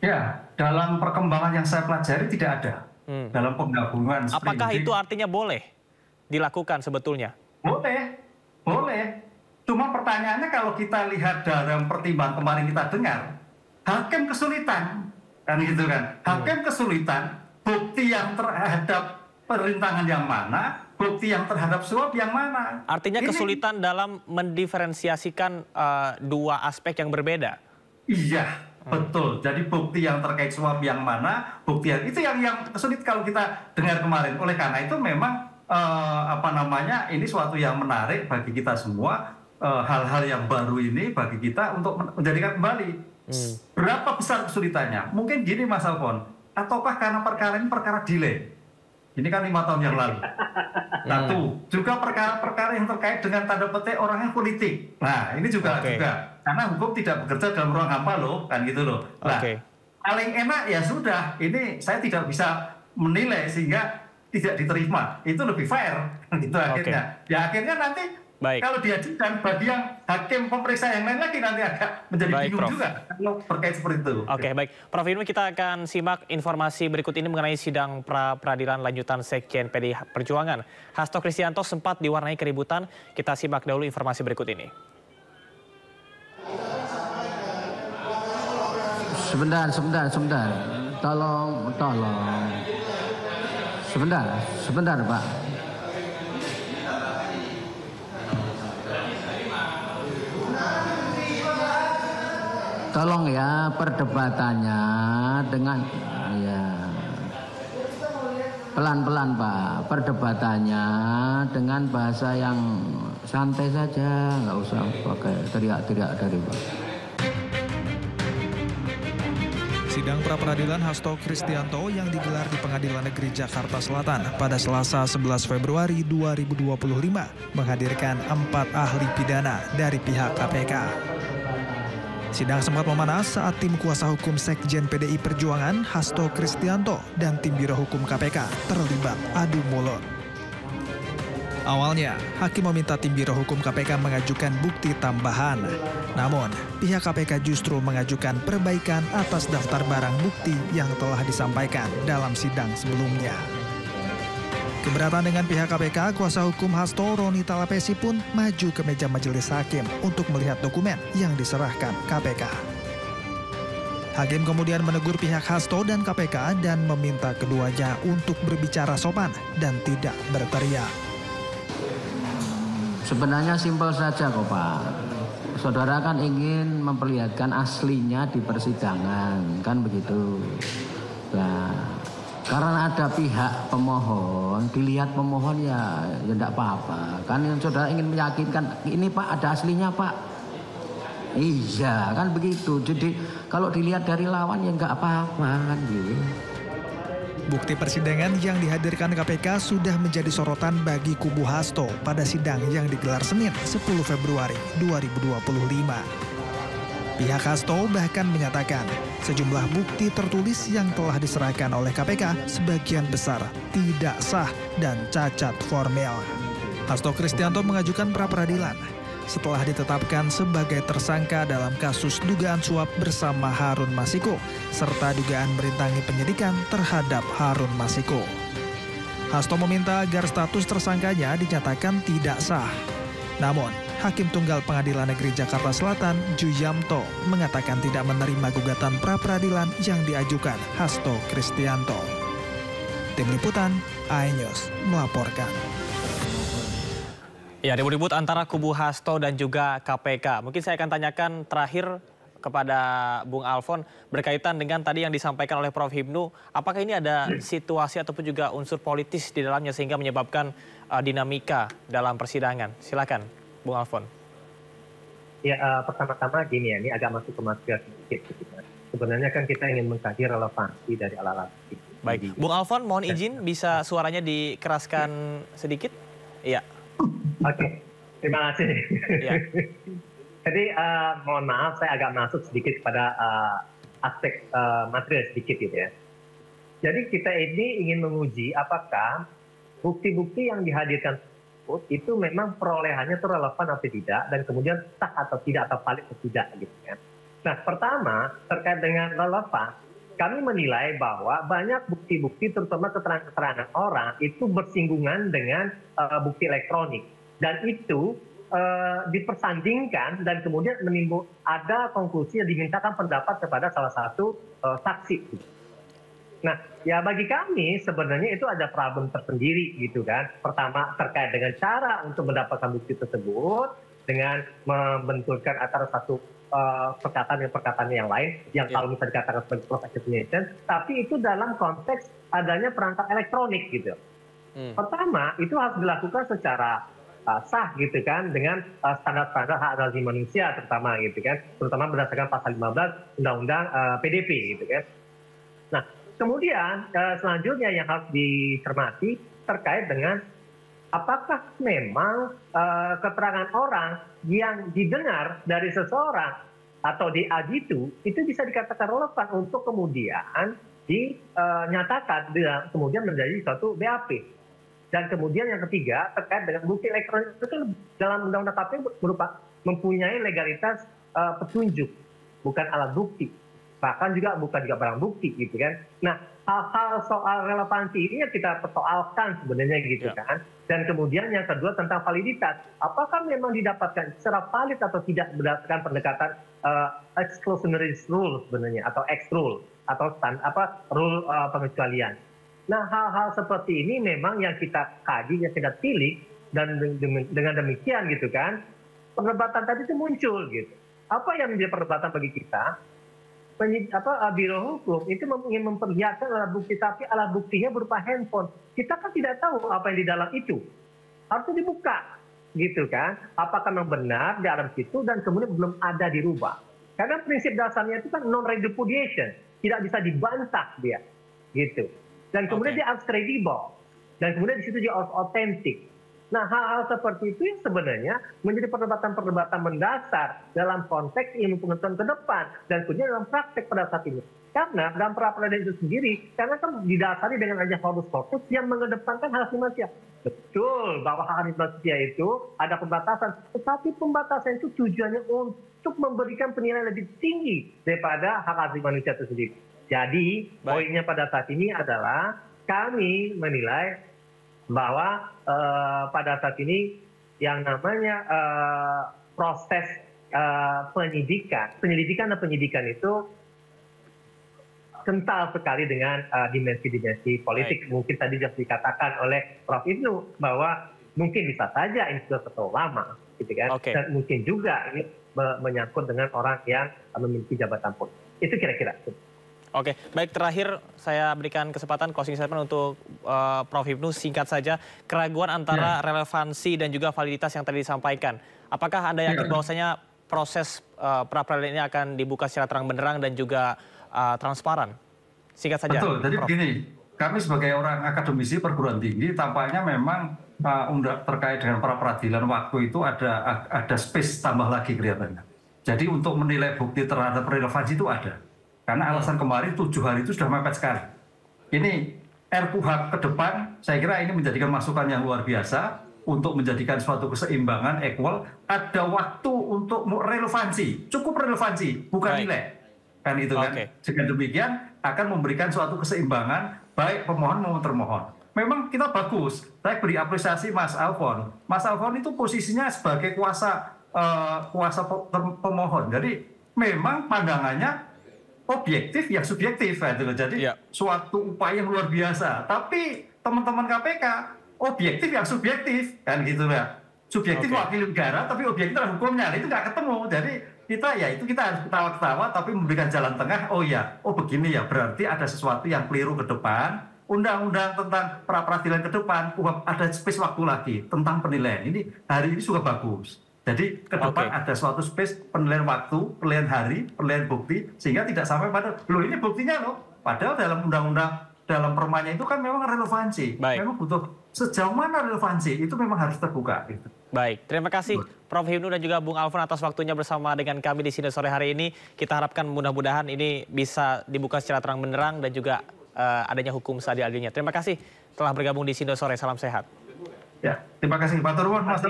Ya, dalam perkembangan yang saya pelajari tidak ada. Dalam penggabungan sprindik. Apakah itu artinya boleh dilakukan sebetulnya? Boleh, boleh. Cuma pertanyaannya kalau kita lihat dalam pertimbangan kemarin kita dengar, hakim kesulitan, kan gitu kan? Hakim kesulitan, bukti yang terhadap perintangan yang mana, bukti yang terhadap suap yang mana. Artinya kesulitan dalam mendiferensiasikan 2 aspek yang berbeda. Iya, betul. Jadi bukti yang terkait suap yang mana, bukti yang itu yang sulit kalau kita dengar kemarin. Oleh karena itu memang ini suatu yang menarik bagi kita semua, hal-hal yang baru ini bagi kita untuk menjadikan kembali. Berapa besar kesulitannya? Mungkin gini Mas Alfon, ataukah karena perkara ini perkara delay? Ini kan 5 tahun yang lalu. Satu, juga perkara-perkara yang terkait dengan tanda petik orang yang politik. Nah, ini juga karena hukum tidak bekerja dalam ruang hampa loh, kan gitu loh. Nah, paling enak ya sudah, ini saya tidak bisa menilai sehingga tidak diterima. Itu lebih fair, gitu akhirnya. Ya akhirnya nanti kalau diajukan bagi yang hakim pemeriksa yang lain lagi nanti agak menjadi bingung juga kalau terkait seperti itu. Oke, baik. Prof. Hipnu, kita akan simak informasi berikut ini mengenai sidang pra-peradilan lanjutan Sekjen PDI Perjuangan. Hasto Kristianto sempat diwarnai keributan. Kita simak dahulu informasi berikut ini. Sebentar. Tolong. Sebentar, Pak. Tolong ya perdebatannya dengan pelan-pelan Pak, perdebatannya dengan bahasa yang santai saja, nggak usah pakai teriak-teriak dari Pak. Sidang pra-peradilan Hasto Kristianto yang digelar di Pengadilan Negeri Jakarta Selatan pada Selasa 11 Februari 2025 menghadirkan 4 ahli pidana dari pihak KPK. Sidang sempat memanas saat tim kuasa hukum Sekjen PDI Perjuangan Hasto Kristianto dan tim Biro Hukum KPK terlibat adu mulut. Awalnya, hakim meminta tim Biro Hukum KPK mengajukan bukti tambahan. Namun, pihak KPK justru mengajukan perbaikan atas daftar barang bukti yang telah disampaikan dalam sidang sebelumnya. Keberatan dengan pihak KPK, kuasa hukum Hasto Roni Talapesi pun maju ke meja majelis hakim untuk melihat dokumen yang diserahkan KPK. Hakim kemudian menegur pihak Hasto dan KPK dan meminta keduanya untuk berbicara sopan dan tidak berteriak. Sebenarnya simpel saja kok Pak. Saudara kan ingin memperlihatkan aslinya di persidangan, kan begitu. Nah, karena ada pihak pemohon, dilihat pemohon ya tidak apa-apa. Kan yang saudara ingin meyakinkan, ini Pak ada aslinya Pak. Iya, kan begitu. Jadi kalau dilihat dari lawan ya nggak apa-apa kan gitu. Bukti persidangan yang dihadirkan KPK sudah menjadi sorotan bagi kubu Hasto pada sidang yang digelar Senin 10 Februari 2025. Pihak Hasto bahkan menyatakan sejumlah bukti tertulis yang telah diserahkan oleh KPK sebagian besar tidak sah dan cacat formil. Hasto Kristianto mengajukan pra-peradilan setelah ditetapkan sebagai tersangka dalam kasus dugaan suap bersama Harun Masiku serta dugaan merintangi penyidikan terhadap Harun Masiku. Hasto meminta agar status tersangkanya dinyatakan tidak sah. Namun, Hakim Tunggal Pengadilan Negeri Jakarta Selatan, Juyamto, mengatakan tidak menerima gugatan pra-peradilan yang diajukan Hasto Kristianto. Tim Liputan, iNews melaporkan. Ya, ribut-ribut antara kubu Hasto dan juga KPK. Mungkin saya akan tanyakan terakhir kepada Bung Alfon berkaitan dengan tadi yang disampaikan oleh Prof. Hipnu. Apakah ini ada situasi ataupun juga unsur politis di dalamnya sehingga menyebabkan dinamika dalam persidangan? Silakan, Bung Alfon. Ya, pertama-tama gini ya, ini agak masuk ke materi sedikit. Sebenarnya kan kita ingin mengkaji relevansi dari alat-alat bukti. Baik, Bung Alfon mohon izin bisa suaranya dikeraskan sedikit? Iya. Oke, terima kasih. Ya. Jadi mohon maaf saya agak masuk sedikit pada aspek material sedikit gitu ya. Jadi kita ini ingin menguji apakah bukti-bukti yang dihadirkan itu memang perolehannya itu relevan atau tidak dan kemudian sah atau tidak atau valid atau tidak gitu ya. Nah pertama terkait dengan relevan, kami menilai bahwa banyak bukti-bukti terutama keterangan-keterangan orang itu bersinggungan dengan bukti elektronik. Dan itu dipersandingkan dan kemudian menimbul ada konklusi yang dimintakan pendapat kepada salah satu saksi. Nah, ya bagi kami sebenarnya itu ada problem tersendiri gitu kan. Pertama terkait dengan cara untuk mendapatkan bukti tersebut dengan membenturkan antara satu perkataan dengan perkataan yang lain yang kalau misalnya dikatakan sebagai procrastination, tapi itu dalam konteks adanya perangkat elektronik gitu. Pertama itu harus dilakukan secara sah gitu kan dengan standar-standar hak asasi manusia terutama gitu kan, terutama berdasarkan pasal 15 Undang-Undang PDP gitu kan. Nah kemudian selanjutnya yang harus dicermati terkait dengan apakah memang keterangan orang yang didengar dari seseorang atau diadu itu bisa dikatakan relevan untuk kemudian dinyatakan kemudian menjadi suatu BAP. Dan kemudian yang ketiga terkait dengan bukti elektronik itu kan dalam Undang-Undang KPK mempunyai legalitas petunjuk, bukan alat bukti, bahkan juga bukan juga barang bukti gitu kan. Nah hal-hal soal relevansi ini yang kita persoalkan sebenarnya gitu kan. Dan kemudian yang kedua tentang validitas, apakah memang didapatkan secara valid atau tidak berdasarkan pendekatan exclusionary rule sebenarnya atau X rule atau rule pengecualian. Nah hal-hal seperti ini memang yang kita kaji, yang kita pilih dan dengan demikian gitu kan perdebatan tadi itu muncul gitu. Apa yang menjadi perdebatan bagi kita? Biro Hukum itu ingin memperlihatkan alat bukti tapi alat buktinya berupa handphone. Kita kan tidak tahu apa yang di dalam itu. Harusnya dibuka gitu kan. Apakah memang benar di dalam situ dan kemudian belum ada dirubah. Karena prinsip dasarnya itu kan non-repudiation. tidak bisa dibantah dia, gitu. Dan kemudian dia harus kredibel, dan kemudian di situ dia harus otentik. Nah, hal-hal seperti itu yang sebenarnya menjadi perdebatan-perdebatan mendasar dalam konteks ilmu pengetahuan ke depan dan kemudian dalam praktek pada saat ini. Karena dalam pra-peradilan itu sendiri, karena kan didasari dengan ajas corpus yang mengedepankan hak asasi manusia. Betul bahwa hak asasi manusia itu ada pembatasan, tetapi pembatasan itu tujuannya untuk memberikan penilaian lebih tinggi daripada hak asasi manusia itu sendiri. Jadi, poinnya pada saat ini adalah kami menilai bahwa pada saat ini yang namanya proses penyelidikan dan penyidikan itu kental sekali dengan dimensi-dimensi politik. Mungkin tadi sudah dikatakan oleh Prof. Ibnu bahwa mungkin bisa saja ini sudah terlalu lama, gitu kan? Dan mungkin juga ini menyangkut dengan orang yang memiliki jabatan politik. Itu kira-kira. Oke, baik, terakhir saya berikan kesempatan closing statement untuk Prof. Ibnu, singkat saja, keraguan antara relevansi dan juga validitas yang tadi disampaikan. Apakah Anda yakin bahwasanya proses pra-peradilan ini akan dibuka secara terang benderang dan juga transparan? Singkat saja. Betul, jadi Prof. begini, kami sebagai orang akademisi perguruan tinggi tampaknya memang terkait dengan pra-peradilan waktu itu ada space tambah lagi kelihatannya. Jadi untuk menilai bukti terhadap relevansi itu ada. Karena alasan kemarin 7 hari itu sudah mepet sekali. Ini RKUHP ke depan, saya kira ini menjadikan masukan yang luar biasa untuk menjadikan suatu keseimbangan equal. Ada waktu untuk relevansi, cukup relevansi, bukan nilai. Kan itu kan. Dengan demikian akan memberikan suatu keseimbangan baik pemohon maupun termohon. Memang kita bagus. Saya beri apresiasi Mas Alfon. Mas Alfon itu posisinya sebagai kuasa pemohon. Jadi memang pandangannya objektif yang subjektif, gitu. Jadi suatu upaya yang luar biasa. Tapi teman-teman KPK objektif yang subjektif, kan gitu ya. Subjektif wakil negara, tapi objektif terhadap hukumnya itu nggak ketemu. Jadi kita harus ketawa-ketawa, tapi memberikan jalan tengah. Oh begini ya, berarti ada sesuatu yang keliru ke depan. Undang-undang tentang pra-peradilan ke depan, ada space waktu lagi tentang penilaian. Ini hari ini sudah bagus. Jadi ke depan ada suatu space penilaian waktu, penilaian hari, penilaian bukti, sehingga tidak sampai pada, ini buktinya loh. Padahal dalam undang-undang, dalam permanya itu kan memang relevansi. Memang butuh sejauh mana relevansi, itu memang harus terbuka. Gitu. Baik, terima kasih Prof. Ibnu dan juga Bung Alfon atas waktunya bersama dengan kami di sini sore hari ini. Kita harapkan mudah-mudahan ini bisa dibuka secara terang benderang dan juga adanya hukum seadil-adilnya. Terima kasih telah bergabung di Sindo Sore, salam sehat. Ya, terima kasih Pak Turwan, Mas.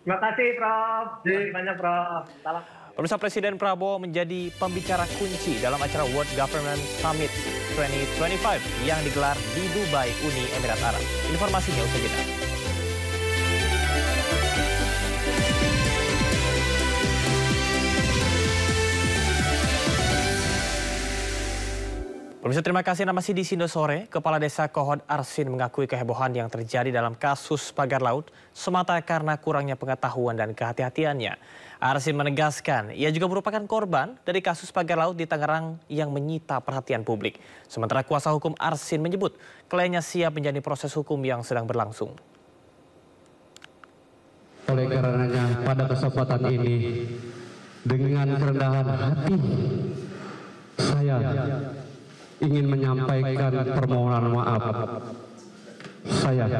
Terima kasih, Prof. Terima kasih banyak, Prof. Salam. Pemirsa, Presiden Prabowo menjadi pembicara kunci dalam acara World Government Summit 2025 yang digelar di Dubai, Uni Emirat Arab. Informasinya usai jeda. Pemirsa, terima kasih. Anda masih di Sindo Sore. Kepala Desa Kohod Arsin mengakui kehebohan yang terjadi dalam kasus pagar laut semata karena kurangnya pengetahuan dan kehati-hatiannya. Arsin menegaskan ia juga merupakan korban dari kasus pagar laut di Tangerang yang menyita perhatian publik. Sementara kuasa hukum Arsin menyebut kliennya siap menjadi proses hukum yang sedang berlangsung. Oleh karenanya pada kesempatan ini dengan kerendahan hati saya ingin menyampaikan permohonan maaf saya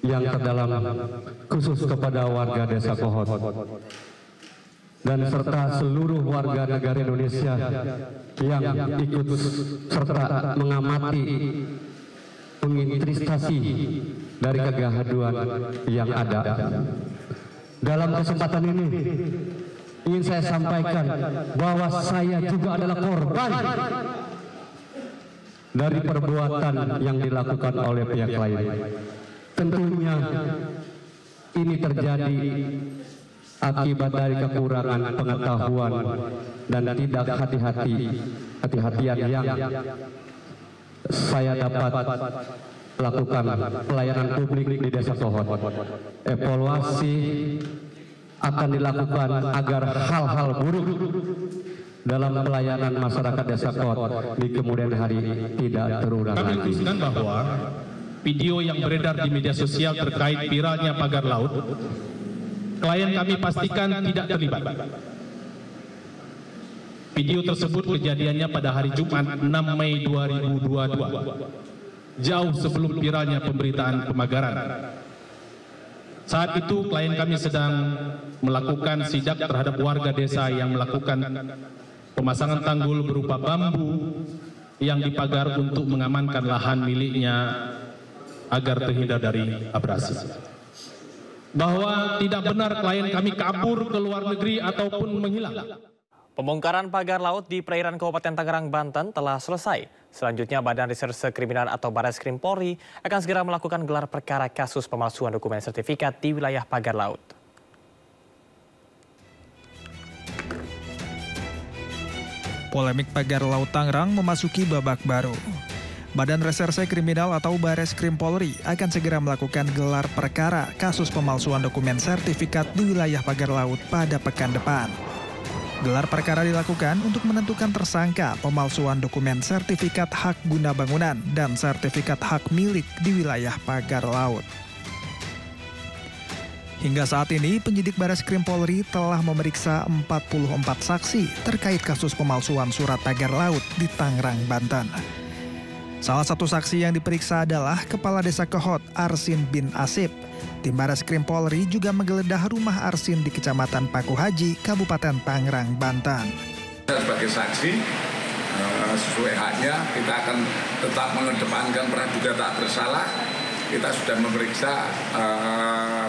yang terdalam khusus kepada warga Desa Kohod dan serta seluruh warga negara Indonesia yang ikut serta mengamati penginvestasi dari kegaduhan yang ada. Dalam kesempatan ini ingin saya sampaikan bahwa saya juga adalah korban dari perbuatan yang dilakukan oleh pihak lain. Tentunya ini terjadi akibat dari kekurangan pengetahuan dan tidak hati-hatian yang saya dapat lakukan pelayanan publik di Desa Kohod. Evaluasi akan dilakukan agar hal-hal buruk dalam pelayanan masyarakat Desa Kohod di kemudian hari tidak terulang lagi. Kami khususkan bahwa video yang beredar di media sosial terkait viralnya pagar laut, klien kami pastikan tidak terlibat. Video tersebut kejadiannya pada hari Jumat 6 Mei 2022, jauh sebelum viralnya pemberitaan pemagaran. Saat itu klien kami sedang melakukan sidak terhadap warga desa yang melakukan pemasangan tanggul berupa bambu yang dipagar untuk mengamankan lahan miliknya agar terhindar dari abrasi. Bahwa tidak benar klien kami kabur ke luar negeri ataupun menghilang. Pembongkaran pagar laut di perairan Kabupaten Tangerang, Banten telah selesai. Selanjutnya Badan Reserse Kriminal atau Barreskrim Polri akan segera melakukan gelar perkara kasus pemalsuan dokumen sertifikat di wilayah pagar laut. Polemik pagar laut Tangerang memasuki babak baru. Badan Reserse Kriminal atau Barreskrim Polri akan segera melakukan gelar perkara kasus pemalsuan dokumen sertifikat di wilayah pagar laut pada pekan depan. Gelar perkara dilakukan untuk menentukan tersangka pemalsuan dokumen sertifikat hak guna bangunan dan sertifikat hak milik di wilayah pagar laut. Hingga saat ini, penyidik Barreskrim Polri telah memeriksa 44 saksi terkait kasus pemalsuan surat pagar laut di Tangerang, Banten. Salah satu saksi yang diperiksa adalah Kepala Desa Kehot, Arsin bin Asip. Tim Barreskrim Polri juga menggeledah rumah Arsin di Kecamatan Paku Haji, Kabupaten Tangerang, Banten. Sebagai saksi, sesuai haknya, kita akan tetap mengedepankan praduga tak bersalah. Kita sudah memeriksa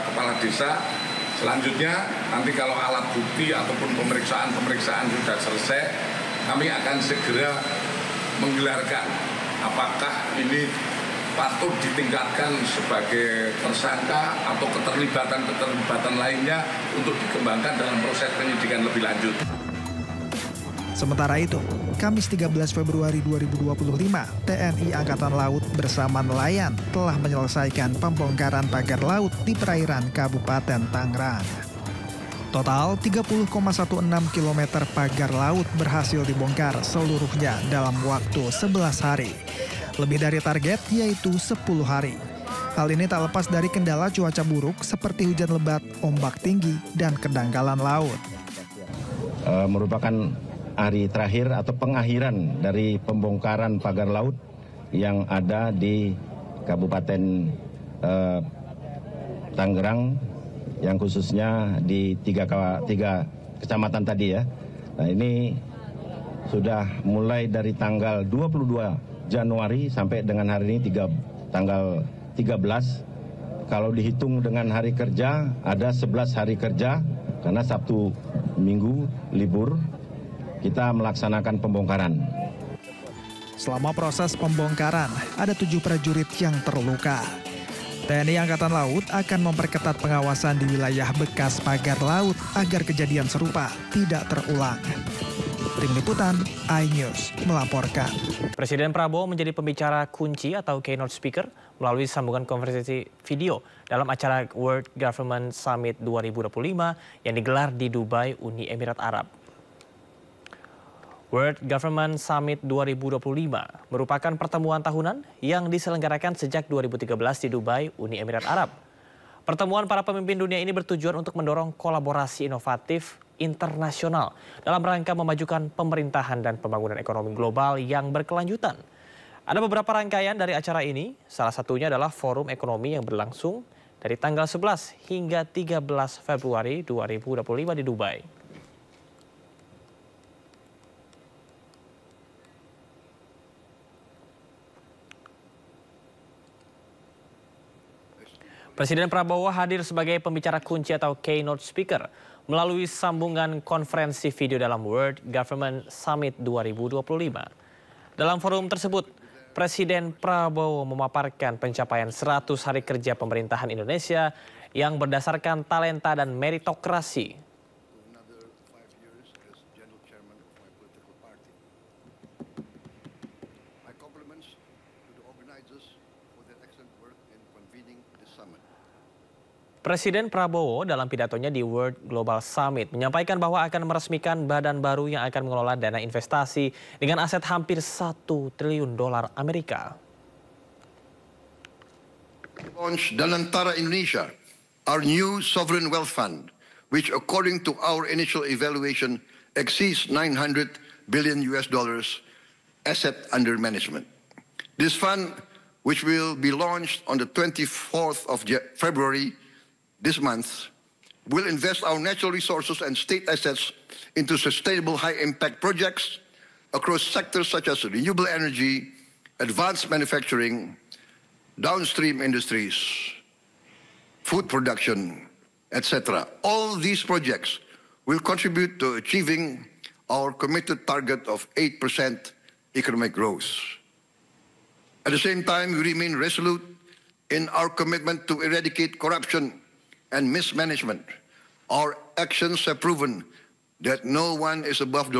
kepala desa. Selanjutnya, nanti kalau alat bukti ataupun pemeriksaan sudah selesai, kami akan segera menggelarkan apakah ini patut ditingkatkan sebagai tersangka atau keterlibatan lainnya untuk dikembangkan dalam proses penyidikan lebih lanjut. Sementara itu, Kamis 13 Februari 2025, TNI Angkatan Laut bersama nelayan telah menyelesaikan pembongkaran pagar laut di perairan Kabupaten Tangerang. Total 30,16 km pagar laut berhasil dibongkar seluruhnya dalam waktu 11 hari. Lebih dari target yaitu 10 hari. Hal ini tak lepas dari kendala cuaca buruk seperti hujan lebat, ombak tinggi, dan kedangkalan laut. Merupakan hari terakhir atau pengakhiran dari pembongkaran pagar laut yang ada di Kabupaten Tangerang, yang khususnya di tiga kecamatan tadi ya. Nah, ini sudah mulai dari tanggal 22 Januari sampai dengan hari ini tanggal 13. Kalau dihitung dengan hari kerja, ada 11 hari kerja karena Sabtu Minggu libur. Kita melaksanakan pembongkaran. Selama proses pembongkaran, ada 7 prajurit yang terluka. TNI Angkatan Laut akan memperketat pengawasan di wilayah bekas pagar laut agar kejadian serupa tidak terulang. Tim Liputan, iNews melaporkan. Presiden Prabowo menjadi pembicara kunci atau keynote speaker melalui sambungan konferensi video dalam acara World Government Summit 2025 yang digelar di Dubai, Uni Emirat Arab. World Government Summit 2025 merupakan pertemuan tahunan yang diselenggarakan sejak 2013 di Dubai, Uni Emirat Arab. Pertemuan para pemimpin dunia ini bertujuan untuk mendorong kolaborasi inovatif internasional dalam rangka memajukan pemerintahan dan pembangunan ekonomi global yang berkelanjutan. Ada beberapa rangkaian dari acara ini, salah satunya adalah Forum Ekonomi yang berlangsung dari tanggal 11 hingga 13 Februari 2025 di Dubai. Presiden Prabowo hadir sebagai pembicara kunci atau keynote speaker melalui sambungan konferensi video dalam World Government Summit 2025. Dalam forum tersebut, Presiden Prabowo memaparkan pencapaian 100 hari kerja pemerintahan Indonesia yang berdasarkan talenta dan meritokrasi. Presiden Prabowo dalam pidatonya di World Global Summit menyampaikan bahwa akan meresmikan badan baru yang akan mengelola dana investasi dengan aset hampir $1 triliun Amerika. Launch Danantara Indonesia, our new sovereign wealth fund, which according to our initial evaluation exceeds $900 billion asset under management. This fund, which will be launched on the 24th of February this month, will invest our natural resources and state assets into sustainable high-impact projects across sectors such as renewable energy, advanced manufacturing, downstream industries, food production, etc. All these projects will contribute to achieving our committed target of 8% economic growth. At the same time, we remain resolute in our commitment to eradicate corruption and mismanagement. Our actions have proven that no one is above the law.